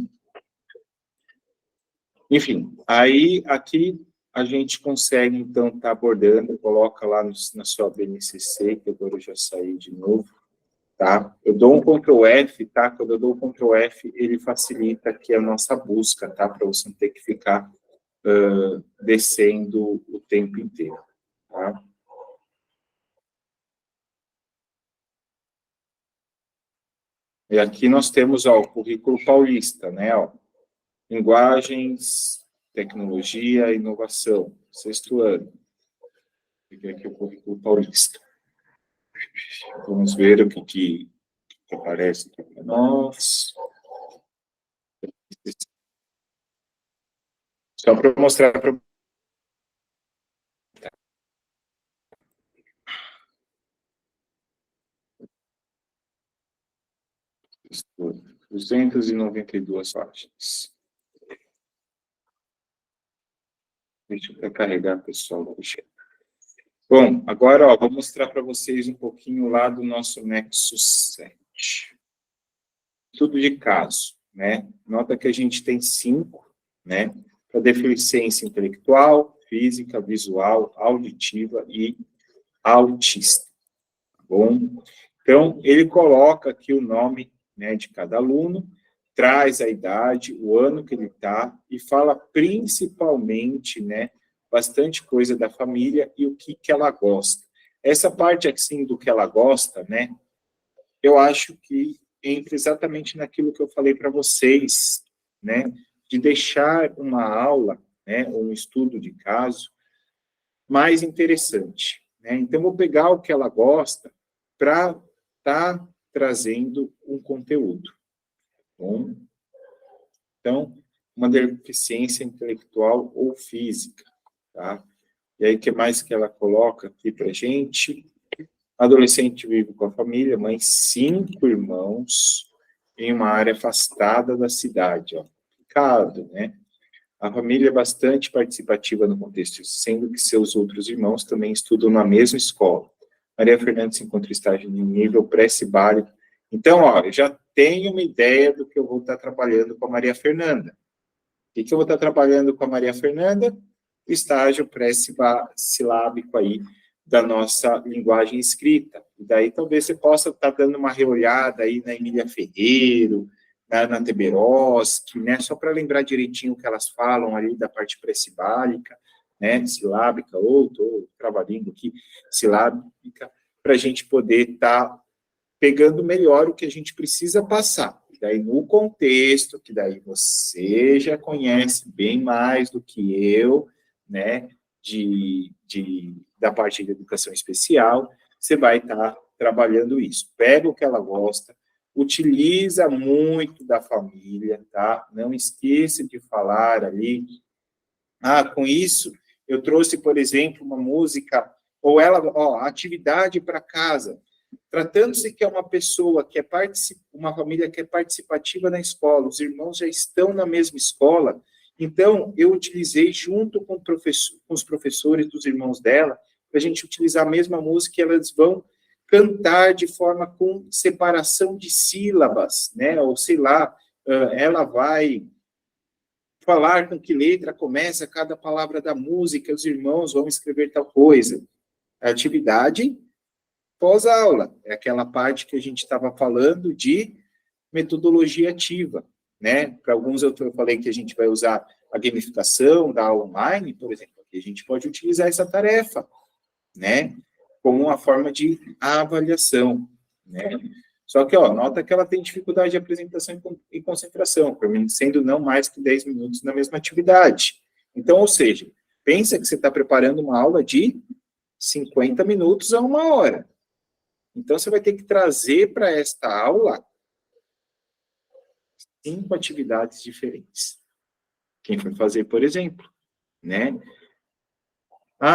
Enfim, aí aqui a gente consegue, então, estar abordando, coloca lá na sua BNCC, que agora eu já saí de novo, tá? Eu dou um Ctrl F, tá? Quando eu dou um Ctrl F, ele facilita aqui a nossa busca, tá? Para você não ter que ficar descendo o tempo inteiro, tá? E aqui nós temos, ó, o currículo paulista, né, ó, linguagens, tecnologia, inovação, 6º ano. Peguei aqui o currículo paulista. Vamos ver o que aparece aqui para nós. Só para mostrar para 292 páginas. Deixa eu carregar, pessoal. Bom, agora, ó, vou mostrar para vocês um pouquinho lá do nosso Nexus 7. Tudo de caso, né? Nota que a gente tem 5, né? Para deficiência intelectual, física, visual, auditiva e autista. Tá bom? Então, ele coloca aqui o nome, né, de cada aluno, traz a idade, o ano que ele está, e fala principalmente, né, bastante coisa da família e o que ela gosta. Essa parte, assim, do que ela gosta, né, eu acho que entra exatamente naquilo que eu falei para vocês, né, de deixar uma aula, né, um estudo de caso mais interessante, né. Então, vou pegar o que ela gosta para estar trazendo um conteúdo. Bom, então, uma deficiência intelectual ou física, tá? E aí, o que mais que ela coloca aqui para gente? Adolescente vive com a família, mãe, 5 irmãos, em uma área afastada da cidade, ó. Complicado, né? A família é bastante participativa no contexto, sendo que seus outros irmãos também estudam na mesma escola. Maria Fernanda se encontra em estágio de nível pré-cibálico. Então, ó, eu já tenho uma ideia do que eu vou estar trabalhando com a Maria Fernanda. O que eu vou estar trabalhando com a Maria Fernanda? O estágio pré-silábico aí da nossa linguagem escrita. E daí talvez você possa estar dando uma reolhada aí na Emília Ferreiro, na Teberoski, né, só para lembrar direitinho o que elas falam ali da parte pré-sibálica, né, silábica, ou estou trabalhando aqui, silábica, para a gente poder estar pegando melhor o que a gente precisa passar. E daí, no contexto, que daí você já conhece bem mais do que eu, né, da parte de educação especial, você vai estar trabalhando isso. Pega o que ela gosta, utiliza muito da família, tá? Não esqueça de falar ali. Com isso, eu trouxe, por exemplo, uma música, ou ela, ó, atividade para casa. Tratando-se que é uma pessoa que é uma família que é participativa na escola, os irmãos já estão na mesma escola, então eu utilizei junto com os professores dos irmãos dela, para a gente utilizar a mesma música e elas vão cantar de forma com separação de sílabas, né? Ou sei lá, ela vai falar com que letra começa cada palavra da música, os irmãos vão escrever tal coisa. A atividade pós-aula, é aquela parte que a gente estava falando de metodologia ativa, né? Para alguns eu falei que a gente vai usar a gamificação da aula online, por exemplo, aqui a gente pode utilizar essa tarefa, né? Como uma forma de avaliação, né? Só que, ó, nota que ela tem dificuldade de apresentação e concentração, permanecendo não mais que 10 minutos na mesma atividade. Então, ou seja, pensa que você está preparando uma aula de 50 minutos a 1 hora. Então, você vai ter que trazer para esta aula 5 atividades diferentes. Quem for fazer, por exemplo, né?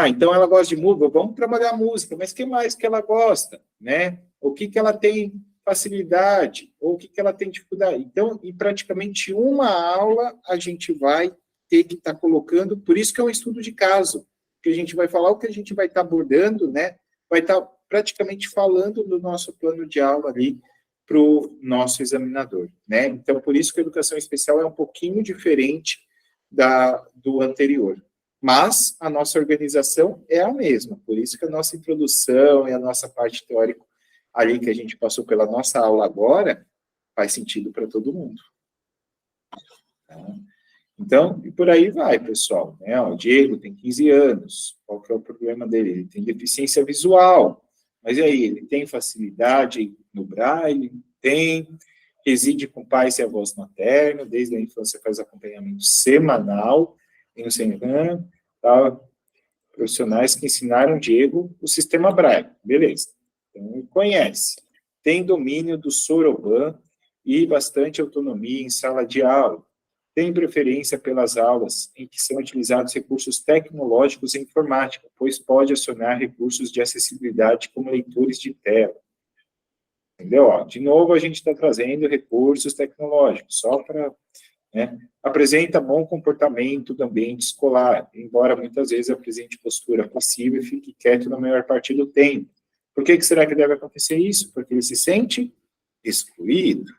Então ela gosta de música, vamos trabalhar a música, mas o que mais que ela gosta, né? O que ela tem facilidade, ou o que ela tem dificuldade. Então, em praticamente uma aula, a gente vai ter que estar colocando, por isso que é um estudo de caso, que a gente vai falar o que a gente vai estar abordando, né? Vai estar praticamente falando do nosso plano de aula ali para o nosso examinador, né? Então, por isso que a educação especial é um pouquinho diferente do anterior. Mas a nossa organização é a mesma, por isso que a nossa introdução e a nossa parte teórica ali que a gente passou pela nossa aula agora faz sentido para todo mundo. Tá? Então, e por aí vai, pessoal. Né? O Diego tem 15 anos, qual que é o problema dele? Ele tem deficiência visual, mas e aí, ele tem facilidade no braille? Tem. reside com pais e avós maternos, desde a infância faz acompanhamento semanal, em um Senran, tá? Profissionais que ensinaram Diego o sistema Braille, beleza. Então, ele conhece. Tem domínio do Soroban e bastante autonomia em sala de aula. Tem preferência pelas aulas em que são utilizados recursos tecnológicos e informática, pois pode acionar recursos de acessibilidade como leitores de tela. Entendeu? Ó, de novo, a gente está trazendo recursos tecnológicos, só para... Né? Apresenta bom comportamento do ambiente escolar, embora muitas vezes apresente postura passiva e fique quieto na maior parte do tempo. Por que será que deve acontecer isso? Porque ele se sente excluído,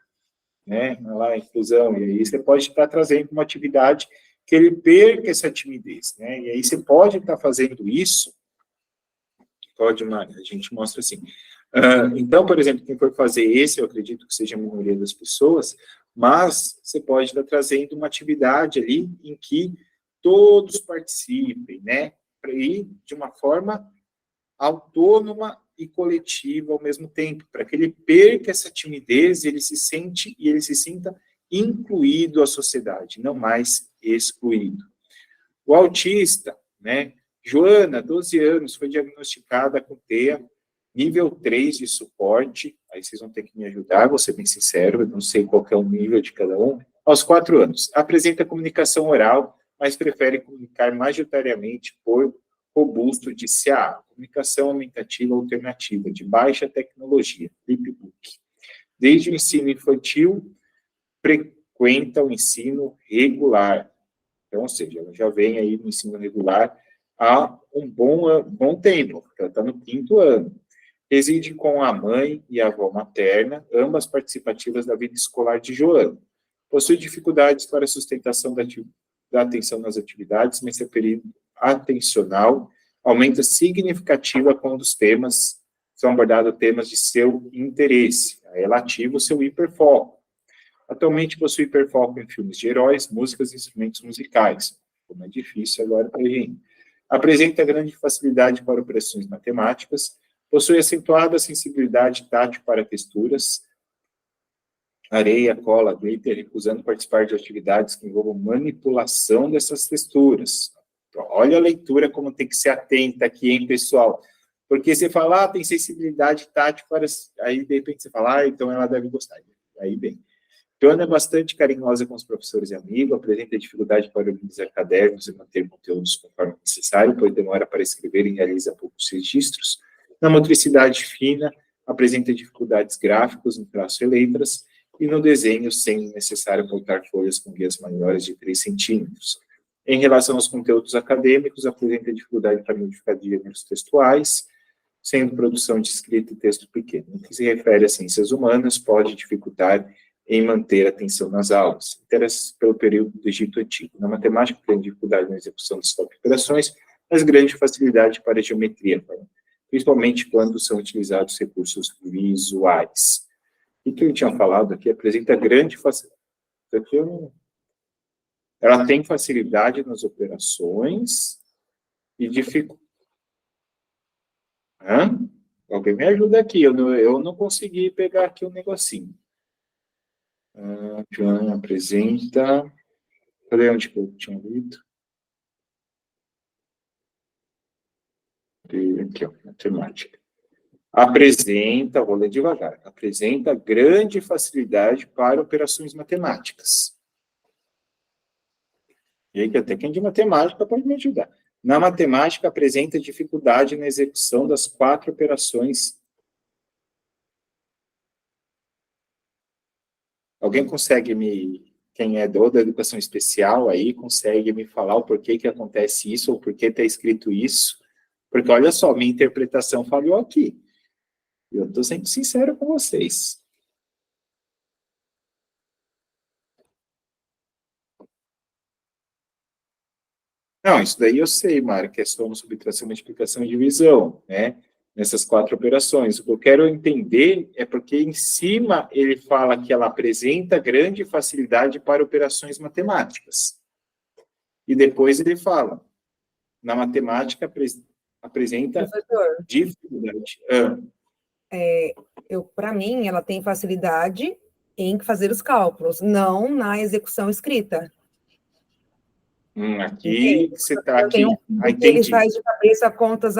né? Lá, inclusão, e aí você pode estar trazendo uma atividade que ele perca essa timidez, né? E aí você pode estar fazendo isso, pode, Mari, a gente mostra assim. Então, por exemplo, quem for fazer esse, eu acredito que seja a maioria das pessoas, mas você pode estar trazendo uma atividade ali em que todos participem, né? Para ir de uma forma autônoma e coletiva ao mesmo tempo, para que ele perca essa timidez e ele se sinta incluído à sociedade, não mais excluído. O autista, né? Joana, 12 anos, foi diagnosticada com TEA, nível 3 de suporte, aí vocês vão ter que me ajudar, vou ser bem sincero, eu não sei qual é o nível de cada um, aos 4 anos. Apresenta comunicação oral, mas prefere comunicar majoritariamente por robusto de CA, comunicação aumentativa alternativa, de baixa tecnologia, flipbook. Desde o ensino infantil, frequenta o ensino regular. Então, ou seja, ela já vem aí no ensino regular há um bom tempo, ela está no 5º ano. Reside com a mãe e a avó materna, ambas participativas da vida escolar de Joana. Possui dificuldades para a sustentação da atenção nas atividades, mas seu período atencional aumenta significativa quando os temas são abordados temas de seu interesse. Aí ela ativa o seu hiperfoco. Atualmente possui hiperfoco em filmes de heróis, músicas e instrumentos musicais. Como é difícil agora para a gente. Apresenta grande facilidade para operações matemáticas, possui acentuada sensibilidade tátil para texturas, areia, cola, glitter, recusando participar de atividades que envolvam manipulação dessas texturas. Então, olha a leitura como tem que ser atenta aqui, hein, pessoal? Porque você fala, tem sensibilidade tátil para... Aí, de repente, você fala, então ela deve gostar. Aí, bem. Joana é bastante carinhosa com os professores e amigos, apresenta dificuldade para organizar cadernos e manter conteúdos conforme necessário, pois demora para escrever e realiza poucos registros. Na motricidade fina, apresenta dificuldades gráficas no traço e letras, e no desenho, sem necessário voltar folhas com guias maiores de 3 centímetros. Em relação aos conteúdos acadêmicos, apresenta dificuldade para modificar gêneros textuais, sendo produção de escrita e texto pequeno. No que se refere às ciências humanas, pode dificultar em manter a atenção nas aulas. Interessa pelo período do Egito Antigo. Na matemática, tem dificuldade na execução das operações, mas grande facilidade para a geometria, principalmente quando são utilizados recursos visuais. O que eu tinha falado aqui apresenta grande facilidade. Ela tem facilidade nas operações e dificuldade. Alguém me ajuda aqui, eu não consegui pegar aqui um negocinho. Joana apresenta... Cadê onde que eu tinha lido? Aqui, ó, matemática. Apresenta, vou ler devagar, apresenta grande facilidade para operações matemáticas. E aí, que até quem de matemática pode me ajudar. Na matemática, apresenta dificuldade na execução das 4 operações. Alguém consegue quem é da educação especial aí, consegue me falar o porquê que acontece isso, ou porquê está escrito isso? Porque, olha só, minha interpretação falhou aqui. Eu estou sendo sincero com vocês. Não, isso daí eu sei, Mário, que é soma, subtração, multiplicação e divisão, né? Nessas 4 operações. O que eu quero entender é porque em cima ele fala que ela apresenta grande facilidade para operações matemáticas. E depois ele fala, na matemática apresenta dificuldade. Para mim, ela tem facilidade em fazer os cálculos, não na execução escrita. Aqui, você está Eu tenho aqui. um filho que ele Entendi. faz de cabeça contas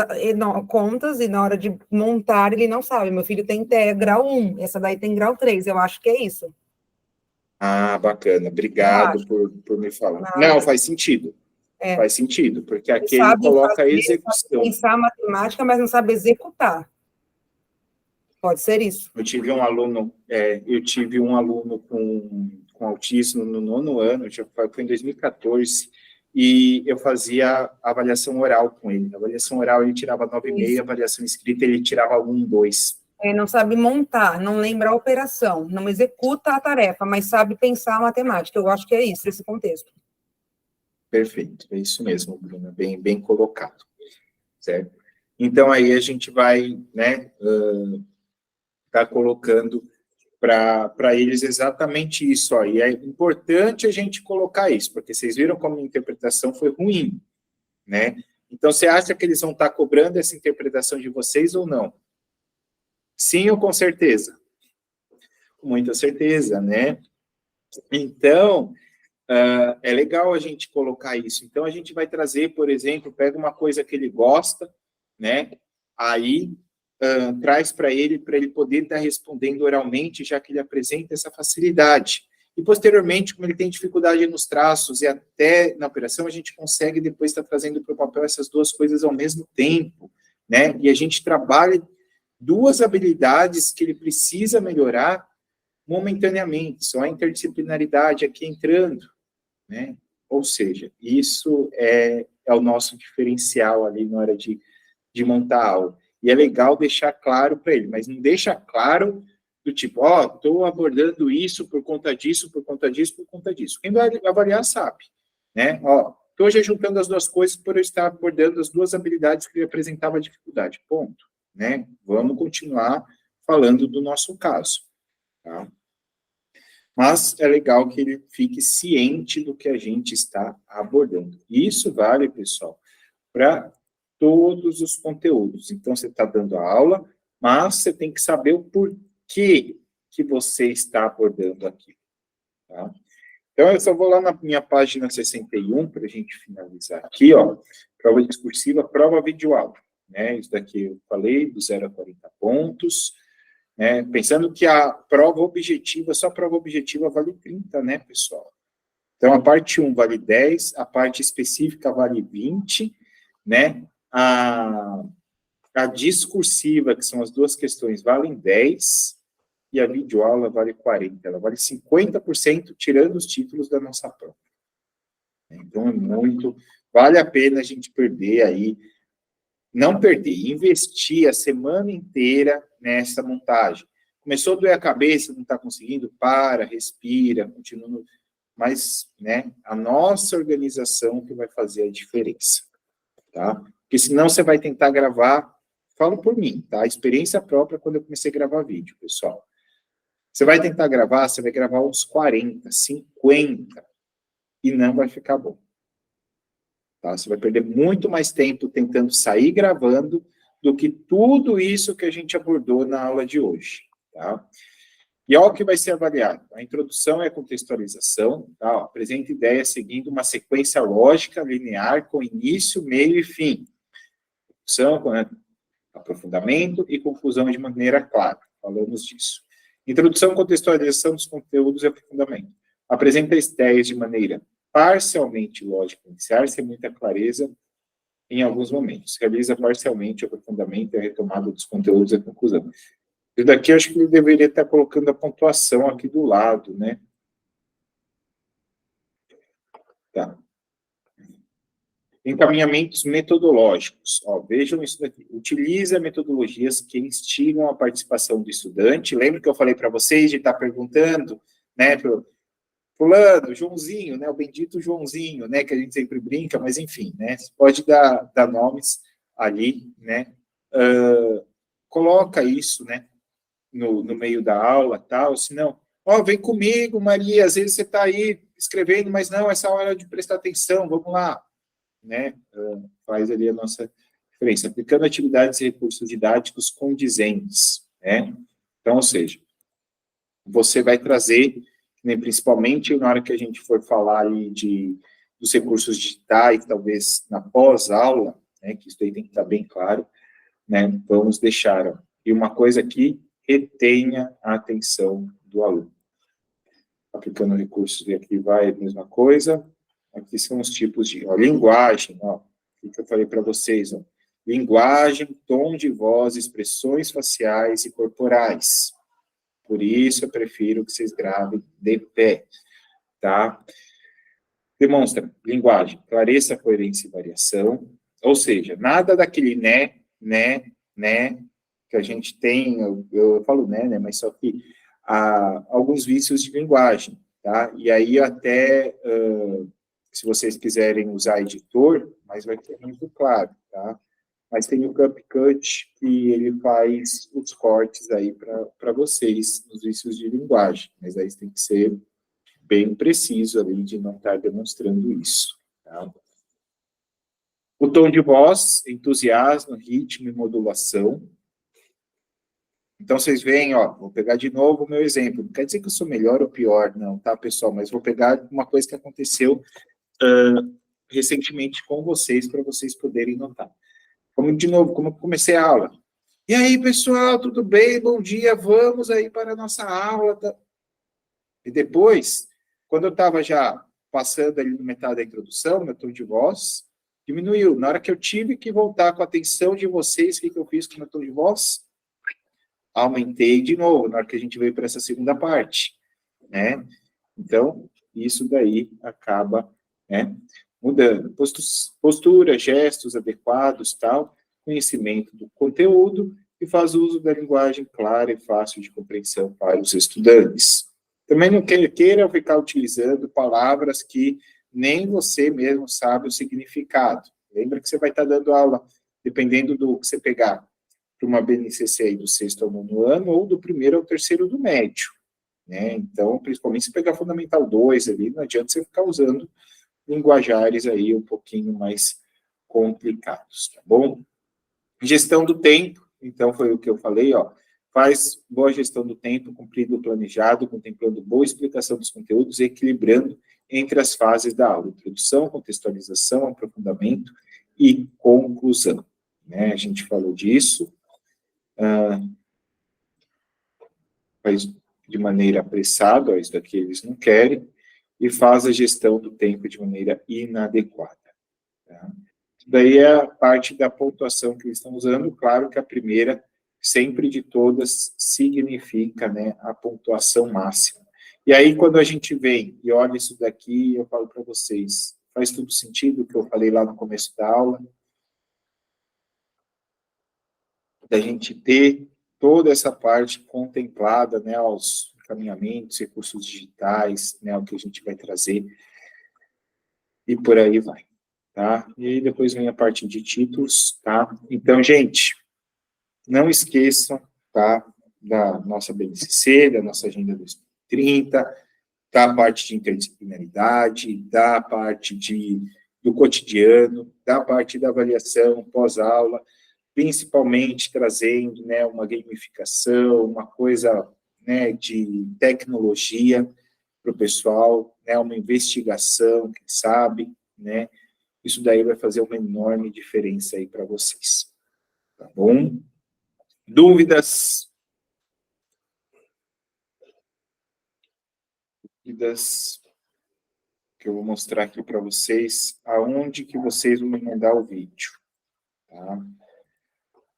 e na hora de montar ele não sabe. Meu filho tem grau 1, essa daí tem grau 3, eu acho que é isso. Bacana. Eu Obrigado acho. por me falar. Nada. Não, faz sentido. É. Faz sentido, porque Ele aqui ele sabe coloca a fazer, sabe execução. pensar matemática, mas não sabe executar. Pode ser isso. Eu tive um aluno com autismo no 9º ano, foi em 2014, e eu fazia avaliação oral com ele. A avaliação oral ele tirava 9,5, a avaliação escrita ele tirava 1, 2. Ele não sabe montar, não lembra a operação, não executa a tarefa, mas sabe pensar a matemática. Eu acho que é isso, esse contexto. Perfeito, é isso mesmo, Bruna, bem colocado, certo? Então, aí a gente vai, né, tá colocando para eles exatamente isso, ó, e é importante a gente colocar isso, porque vocês viram como a interpretação foi ruim, né? Então, você acha que eles vão estar cobrando essa interpretação de vocês ou não? Sim ou com certeza? Com muita certeza, né? Então, é legal a gente colocar isso. Então, a gente vai trazer, por exemplo, pega uma coisa que ele gosta, né? Aí, traz para ele poder estar respondendo oralmente, já que ele apresenta essa facilidade. E, posteriormente, como ele tem dificuldade nos traços e até na operação, a gente consegue depois estar trazendo para o papel essas duas coisas ao mesmo tempo, né? E a gente trabalha duas habilidades que ele precisa melhorar momentaneamente, só a interdisciplinaridade aqui entrando, né? Ou seja, isso é o nosso diferencial ali na hora de montar a aula. E é legal deixar claro para ele, mas não deixa claro do tipo, estou abordando isso por conta disso, por conta disso, por conta disso. Quem vai avaliar sabe, né? Estou já juntando as duas coisas por eu estar abordando as duas habilidades que apresentava dificuldade. Ponto, né? Vamos continuar falando do nosso caso, tá? Mas é legal que ele fique ciente do que a gente está abordando. E isso vale, pessoal, para todos os conteúdos. Então, você está dando a aula, mas você tem que saber o porquê que você está abordando aqui. Tá? Então, eu só vou lá na minha página 61, para a gente finalizar aqui, ó, prova discursiva, prova videoaula. Né? Isso daqui eu falei, do 0 a 40 pontos. Né? Pensando que a prova objetiva, só a prova objetiva vale 30, né, pessoal? Então, a parte 1 vale 10, a parte específica vale 20, né? A discursiva, que são as duas questões, valem 10, e a videoaula vale 40. Ela vale 50%, tirando os títulos da nossa prova. Então, é muito... Vale a pena a gente perder aí, não perder, investir a semana inteira nessa montagem. Começou a doer a cabeça, não está conseguindo, respira, continua... Mas, né, a nossa organização que vai fazer a diferença, tá? Porque senão você vai tentar gravar, falo por mim, tá? Experiência própria quando eu comecei a gravar vídeo, pessoal. Você vai tentar gravar, você vai gravar uns 40, 50, e não vai ficar bom. Tá? Você vai perder muito mais tempo tentando sair gravando do que tudo isso que a gente abordou na aula de hoje, tá? E olha o que vai ser avaliado. A introdução é a contextualização, tá? Apresenta ideias seguindo uma sequência lógica, linear, com início, meio e fim. Introdução, aprofundamento e conclusão de maneira clara. Falamos disso. Introdução, contextualização dos conteúdos e aprofundamento. Apresenta as ideias de maneira parcialmente lógica inicial, sem muita clareza em alguns momentos. Realiza parcialmente o aprofundamento e a retomada dos conteúdos e a conclusão. Isso daqui, eu acho que ele deveria estar colocando a pontuação aqui do lado, né? Tá. Encaminhamentos metodológicos. Vejam isso daqui. Utiliza metodologias que instigam a participação do estudante. Lembra que eu falei para vocês de estar perguntando, né, pro fulano, Joãozinho, né, o bendito Joãozinho, né, que a gente sempre brinca, mas enfim, né, você pode dar nomes ali, né, coloca isso, né, no meio da aula, tal, senão, vem comigo, Maria, às vezes você está aí escrevendo, mas não, essa hora de prestar atenção, vamos lá, né, faz ali a nossa diferença, aplicando atividades e recursos didáticos condizentes, né, então, ou seja, você vai trazer, né, principalmente na hora que a gente for falar ali dos recursos digitais, talvez na pós-aula, né, que isso aí tem que estar bem claro, né, vamos deixar. Ó, e uma coisa aqui, retenha a atenção do aluno. Aplicando recursos, e aqui vai a mesma coisa. Aqui são os tipos de linguagem, ó, o que eu falei para vocês, ó, linguagem, tom de voz, expressões faciais e corporais. Por isso, eu prefiro que vocês gravem de pé, tá? Demonstra linguagem, clareza, coerência e variação, ou seja, nada daquele né, que a gente tem, eu falo né, mas só que há alguns vícios de linguagem, tá? E aí até, se vocês quiserem usar editor, mas vai ter muito claro, tá? Mas tem o CapCut, que ele faz os cortes aí para vocês, nos vícios de linguagem, mas aí tem que ser bem preciso ali, de não estar demonstrando isso, tá? O tom de voz, entusiasmo, ritmo e modulação. Então, vocês veem, ó, vou pegar de novo o meu exemplo. Não quer dizer que eu sou melhor ou pior, não, tá, pessoal? Mas vou pegar uma coisa que aconteceu recentemente com vocês, para vocês poderem notar. De novo, como eu comecei a aula. E aí, pessoal, tudo bem? Bom dia, vamos aí para a nossa aula. Tá? E depois, quando eu estava já passando ali no metade da introdução, meu tom de voz diminuiu. Na hora que eu tive que voltar com a atenção de vocês, o que eu fiz com o meu tom de voz? Aumentei de novo, na hora que a gente veio para essa segunda parte, né? Então, isso daí acaba, né, mudando. Postura, gestos adequados, tal, conhecimento do conteúdo e faz uso da linguagem clara e fácil de compreensão para os estudantes. Também não queira ficar utilizando palavras que nem você mesmo sabe o significado. Lembra que você vai estar dando aula, dependendo do que você pegar, para uma BNCC aí do 6º ao 9º ano, ou do 1º ao 3º do médio. Né? Então, principalmente se pegar Fundamental 2 ali, não adianta você ficar usando linguajares aí um pouquinho mais complicados, tá bom? Gestão do tempo, então foi o que eu falei, ó, faz boa gestão do tempo, cumprindo o planejado, contemplando boa explicação dos conteúdos e equilibrando entre as fases da aula, introdução, contextualização, aprofundamento e conclusão. Né? A gente falou disso. Faz de maneira apressada, ó, isso daqui eles não querem, e faz a gestão do tempo de maneira inadequada. Tá? Daí é a parte da pontuação que eles estão usando, claro que a primeira, sempre de todas, significa, né, a pontuação máxima. E aí, quando a gente vem e olha isso daqui, eu falo para vocês, faz todo sentido o que eu falei lá no começo da aula, da gente ter toda essa parte contemplada, né, aos encaminhamentos, recursos digitais, né, o que a gente vai trazer, e por aí vai, tá? E aí depois vem a parte de títulos, tá? Então, gente, não esqueçam, tá, da nossa BNCC, da nossa Agenda 2030, da parte de interdisciplinaridade, da parte do cotidiano, da parte da avaliação pós-aula, principalmente trazendo, né, uma gamificação, uma coisa, né, de tecnologia para o pessoal, né, uma investigação, quem sabe, né, isso daí vai fazer uma enorme diferença aí para vocês, tá bom? Dúvidas? Dúvidas que eu vou mostrar aqui para vocês, aonde que vocês vão me mandar o vídeo, tá?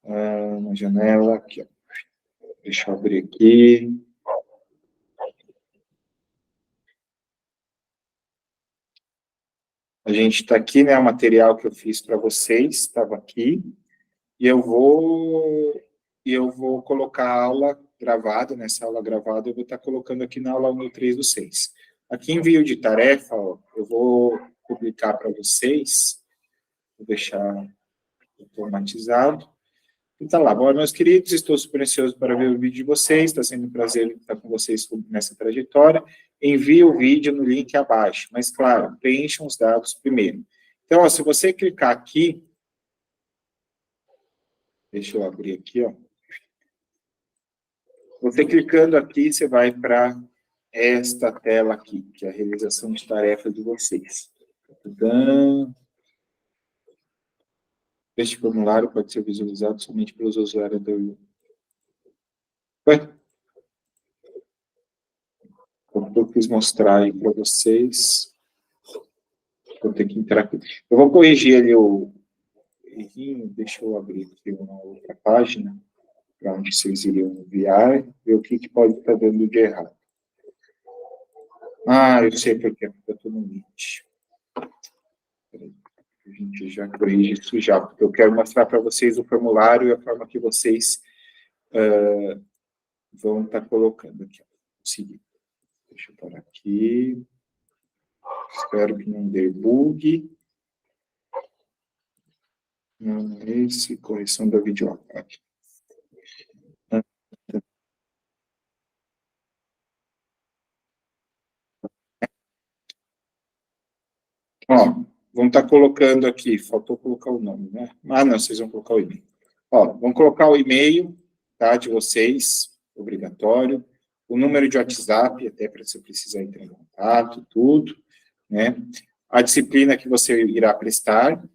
Uma janela aqui, ó. Deixa eu abrir aqui. A gente está aqui, né, o material que eu fiz para vocês, estava aqui, e eu vou colocar a aula gravada, nessa aula gravada, eu vou estar colocando aqui na aula 1 do 3 do 6. Aqui, envio de tarefa, ó, eu vou publicar para vocês, vou deixar automatizado. Então, lá, bom, meus queridos, estou super ansioso para ver o vídeo de vocês, está sendo um prazer estar com vocês nessa trajetória. Envie o vídeo no link abaixo, mas, claro, preencham os dados primeiro. Então, ó, se você clicar aqui, deixa eu abrir aqui, ó. Você clicando aqui, você vai para esta tela aqui, que é a realização de tarefas de vocês. Este formulário pode ser visualizado somente pelos usuários do... Ué? Eu quis mostrar aí para vocês. Vou ter que entrar aqui. Eu vou corrigir ali o errinho, deixa eu abrir aqui uma outra página, para onde vocês iriam enviar, ver o que pode estar dando de errado. Ah, eu sei porque eu estou no Meet. A gente já corrige isso já, porque eu quero mostrar para vocês o formulário e a forma que vocês vão estar colocando aqui. Seguir. Deixa eu parar aqui. Espero que não dê bug. Não, esse, correção da videoaula. Ó, vamos estar colocando aqui, faltou colocar o nome, né? Ah, não, vocês vão colocar o e-mail. Ó, vamos colocar o e-mail, tá, de vocês, obrigatório, o número de WhatsApp, até para você precisar entrar em contato, tudo, né? A disciplina que você irá prestar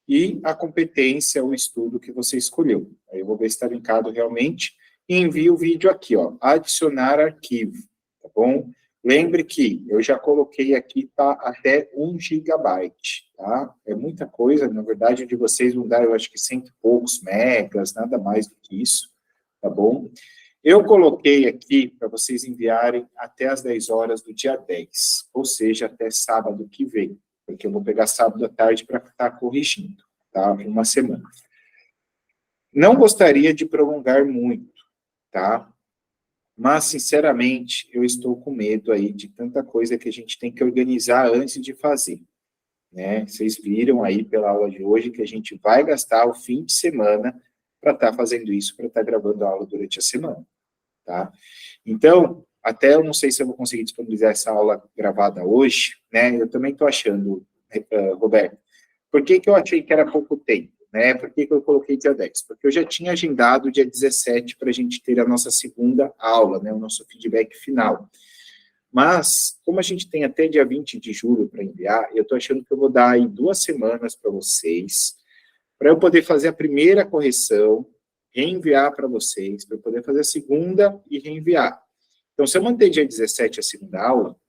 e a competência, o estudo que você escolheu. Aí eu vou ver se está linkado realmente e envio o vídeo aqui, ó, adicionar arquivo, tá bom? Lembre que eu já coloquei aqui, tá, até 1 gigabyte, tá? É muita coisa, na verdade, de vocês vão dar, eu acho que 100 e poucos megas, nada mais do que isso, tá bom? Eu coloquei aqui para vocês enviarem até as 10 horas do dia 10, ou seja, até sábado que vem, porque eu vou pegar sábado à tarde para estar corrigindo, tá? Uma semana. Não gostaria de prolongar muito, tá? Mas, sinceramente, eu estou com medo aí de tanta coisa que a gente tem que organizar antes de fazer, né? Vocês viram aí pela aula de hoje que a gente vai gastar o fim de semana para estar fazendo isso, para estar gravando a aula durante a semana, tá? Então, até eu não sei se eu vou conseguir disponibilizar essa aula gravada hoje, né? Eu também estou achando, Roberto, por que eu achei que era pouco tempo? Né? Por que eu coloquei dia 10? Porque eu já tinha agendado dia 17 para a gente ter a nossa segunda aula, né? O nosso feedback final. Mas, como a gente tem até dia 20 de julho para enviar, eu estou achando que eu vou dar aí 2 semanas para vocês, para eu poder fazer a primeira correção, reenviar para vocês, para eu poder fazer a segunda e reenviar. Então, se eu manter dia 17 a segunda aula,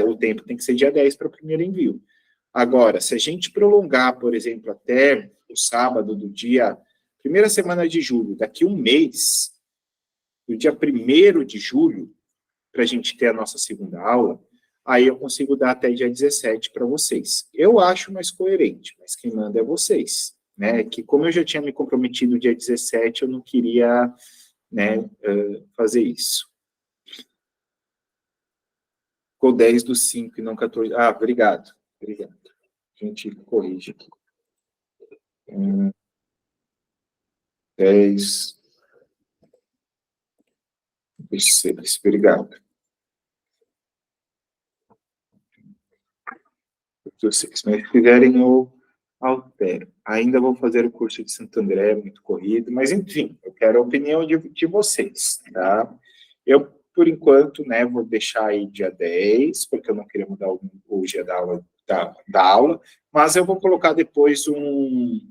o tempo tem que ser dia 10 para o primeiro envio. Agora, se a gente prolongar, por exemplo, até o sábado do dia, primeira semana de julho, daqui um mês, do dia 1º de julho, para a gente ter a nossa segunda aula, aí eu consigo dar até dia 17 para vocês. Eu acho mais coerente, mas quem manda é vocês, né? Que como eu já tinha me comprometido dia 17, eu não queria, né, fazer isso. Ficou 10/5 e não 14. Ah, obrigado. Obrigado. A gente corrige aqui. 10/6. Obrigado. 6. Mas se fizerem, eu altero. Ainda vou fazer o curso de Santo André, muito corrido, mas enfim, eu quero a opinião de vocês, tá? Eu, por enquanto, né, vou deixar aí dia 10, porque eu não queria mudar o dia da aula, mas eu vou colocar depois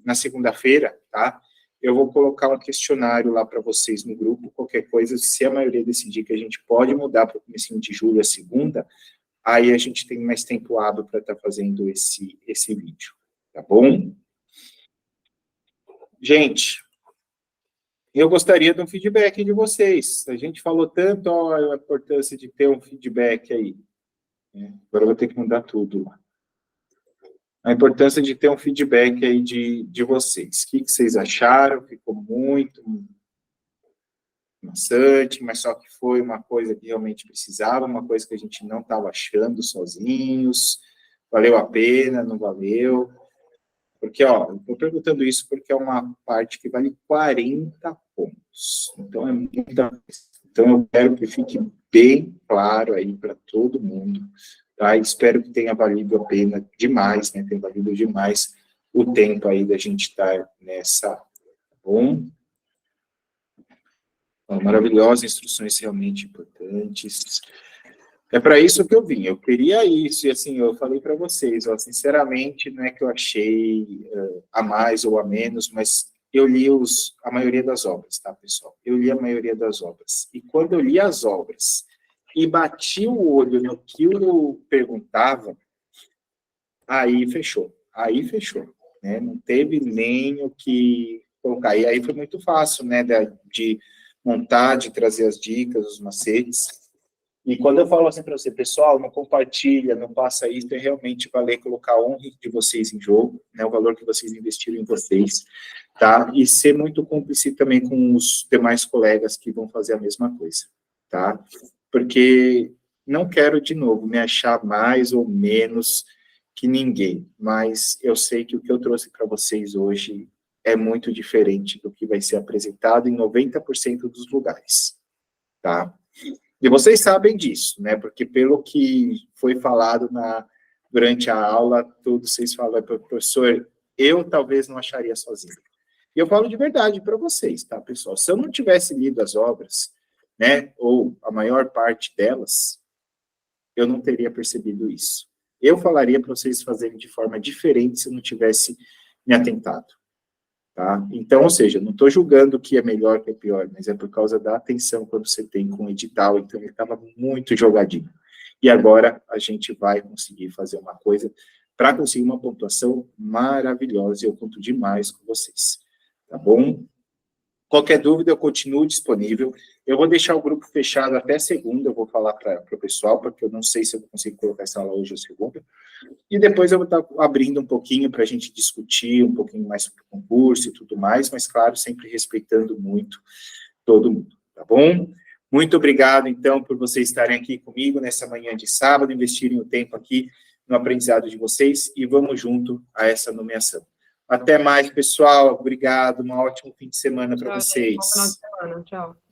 na segunda-feira, tá? Eu vou colocar um questionário lá para vocês no grupo, qualquer coisa, se a maioria decidir que a gente pode mudar para o comecinho de julho, a segunda, aí a gente tem mais tempo hábil para estar fazendo esse vídeo, tá bom? Gente, eu gostaria de um feedback de vocês. A gente falou tanto a importância de ter um feedback aí. Agora eu vou ter que mudar tudo lá. A importância de ter um feedback aí de vocês. O que vocês acharam? Ficou muito maçante, mas só que foi uma coisa que realmente precisava, uma coisa que a gente não estava achando sozinhos. Valeu a pena, não valeu? Porque, ó, eu estou perguntando isso porque é uma parte que vale 40 pontos. Então, é muita coisa. Então, eu quero que fique bem claro aí para todo mundo, tá? Espero que tenha valido a pena demais, né? Tenha valido demais o tempo aí da gente estar nessa, tá bom? Maravilhosa, instruções realmente importantes. É para isso que eu vim, eu queria isso, e assim, eu falei para vocês, ó, sinceramente, não é que eu achei a mais ou a menos, mas eu li a maioria das obras, tá, pessoal? Eu li a maioria das obras. E quando eu li as obras e bati o olho no que eu perguntava, aí fechou, né? Não teve nem o que colocar. E aí foi muito fácil, né, de montar, de trazer as dicas, os macetes. E quando eu falo assim para você, pessoal, não compartilha, não passa isso, é realmente valer colocar a honra de vocês em jogo, né, o valor que vocês investiram em vocês, tá? E ser muito cúmplice também com os demais colegas que vão fazer a mesma coisa, tá? Porque não quero, de novo, me achar mais ou menos que ninguém, mas eu sei que o que eu trouxe para vocês hoje é muito diferente do que vai ser apresentado em 90% dos lugares, tá? E vocês sabem disso, né? Porque pelo que foi falado durante a aula, todos vocês falam, professor, eu talvez não acharia sozinho. E eu falo de verdade para vocês, tá, pessoal? Se eu não tivesse lido as obras, né, ou a maior parte delas, eu não teria percebido isso. Eu falaria para vocês fazerem de forma diferente se eu não tivesse me atentado. Tá? Então, ou seja, não estou julgando que é melhor que é pior, mas é por causa da atenção quando você tem com o edital, então ele estava muito jogadinho. E agora a gente vai conseguir fazer uma coisa para conseguir uma pontuação maravilhosa, e eu conto demais com vocês, tá bom? Qualquer dúvida, eu continuo disponível. Eu vou deixar o grupo fechado até segunda, eu vou falar para o pessoal, porque eu não sei se eu consigo colocar essa aula hoje ou segunda. E depois eu vou estar abrindo um pouquinho para a gente discutir um pouquinho mais sobre o concurso e tudo mais, mas, claro, sempre respeitando muito todo mundo, tá bom? Muito obrigado, então, por vocês estarem aqui comigo nessa manhã de sábado, investirem o tempo aqui no aprendizado de vocês e vamos junto a essa nomeação. Até mais, pessoal. Obrigado. Um ótimo fim de semana para vocês. Bom final de semana. Tchau.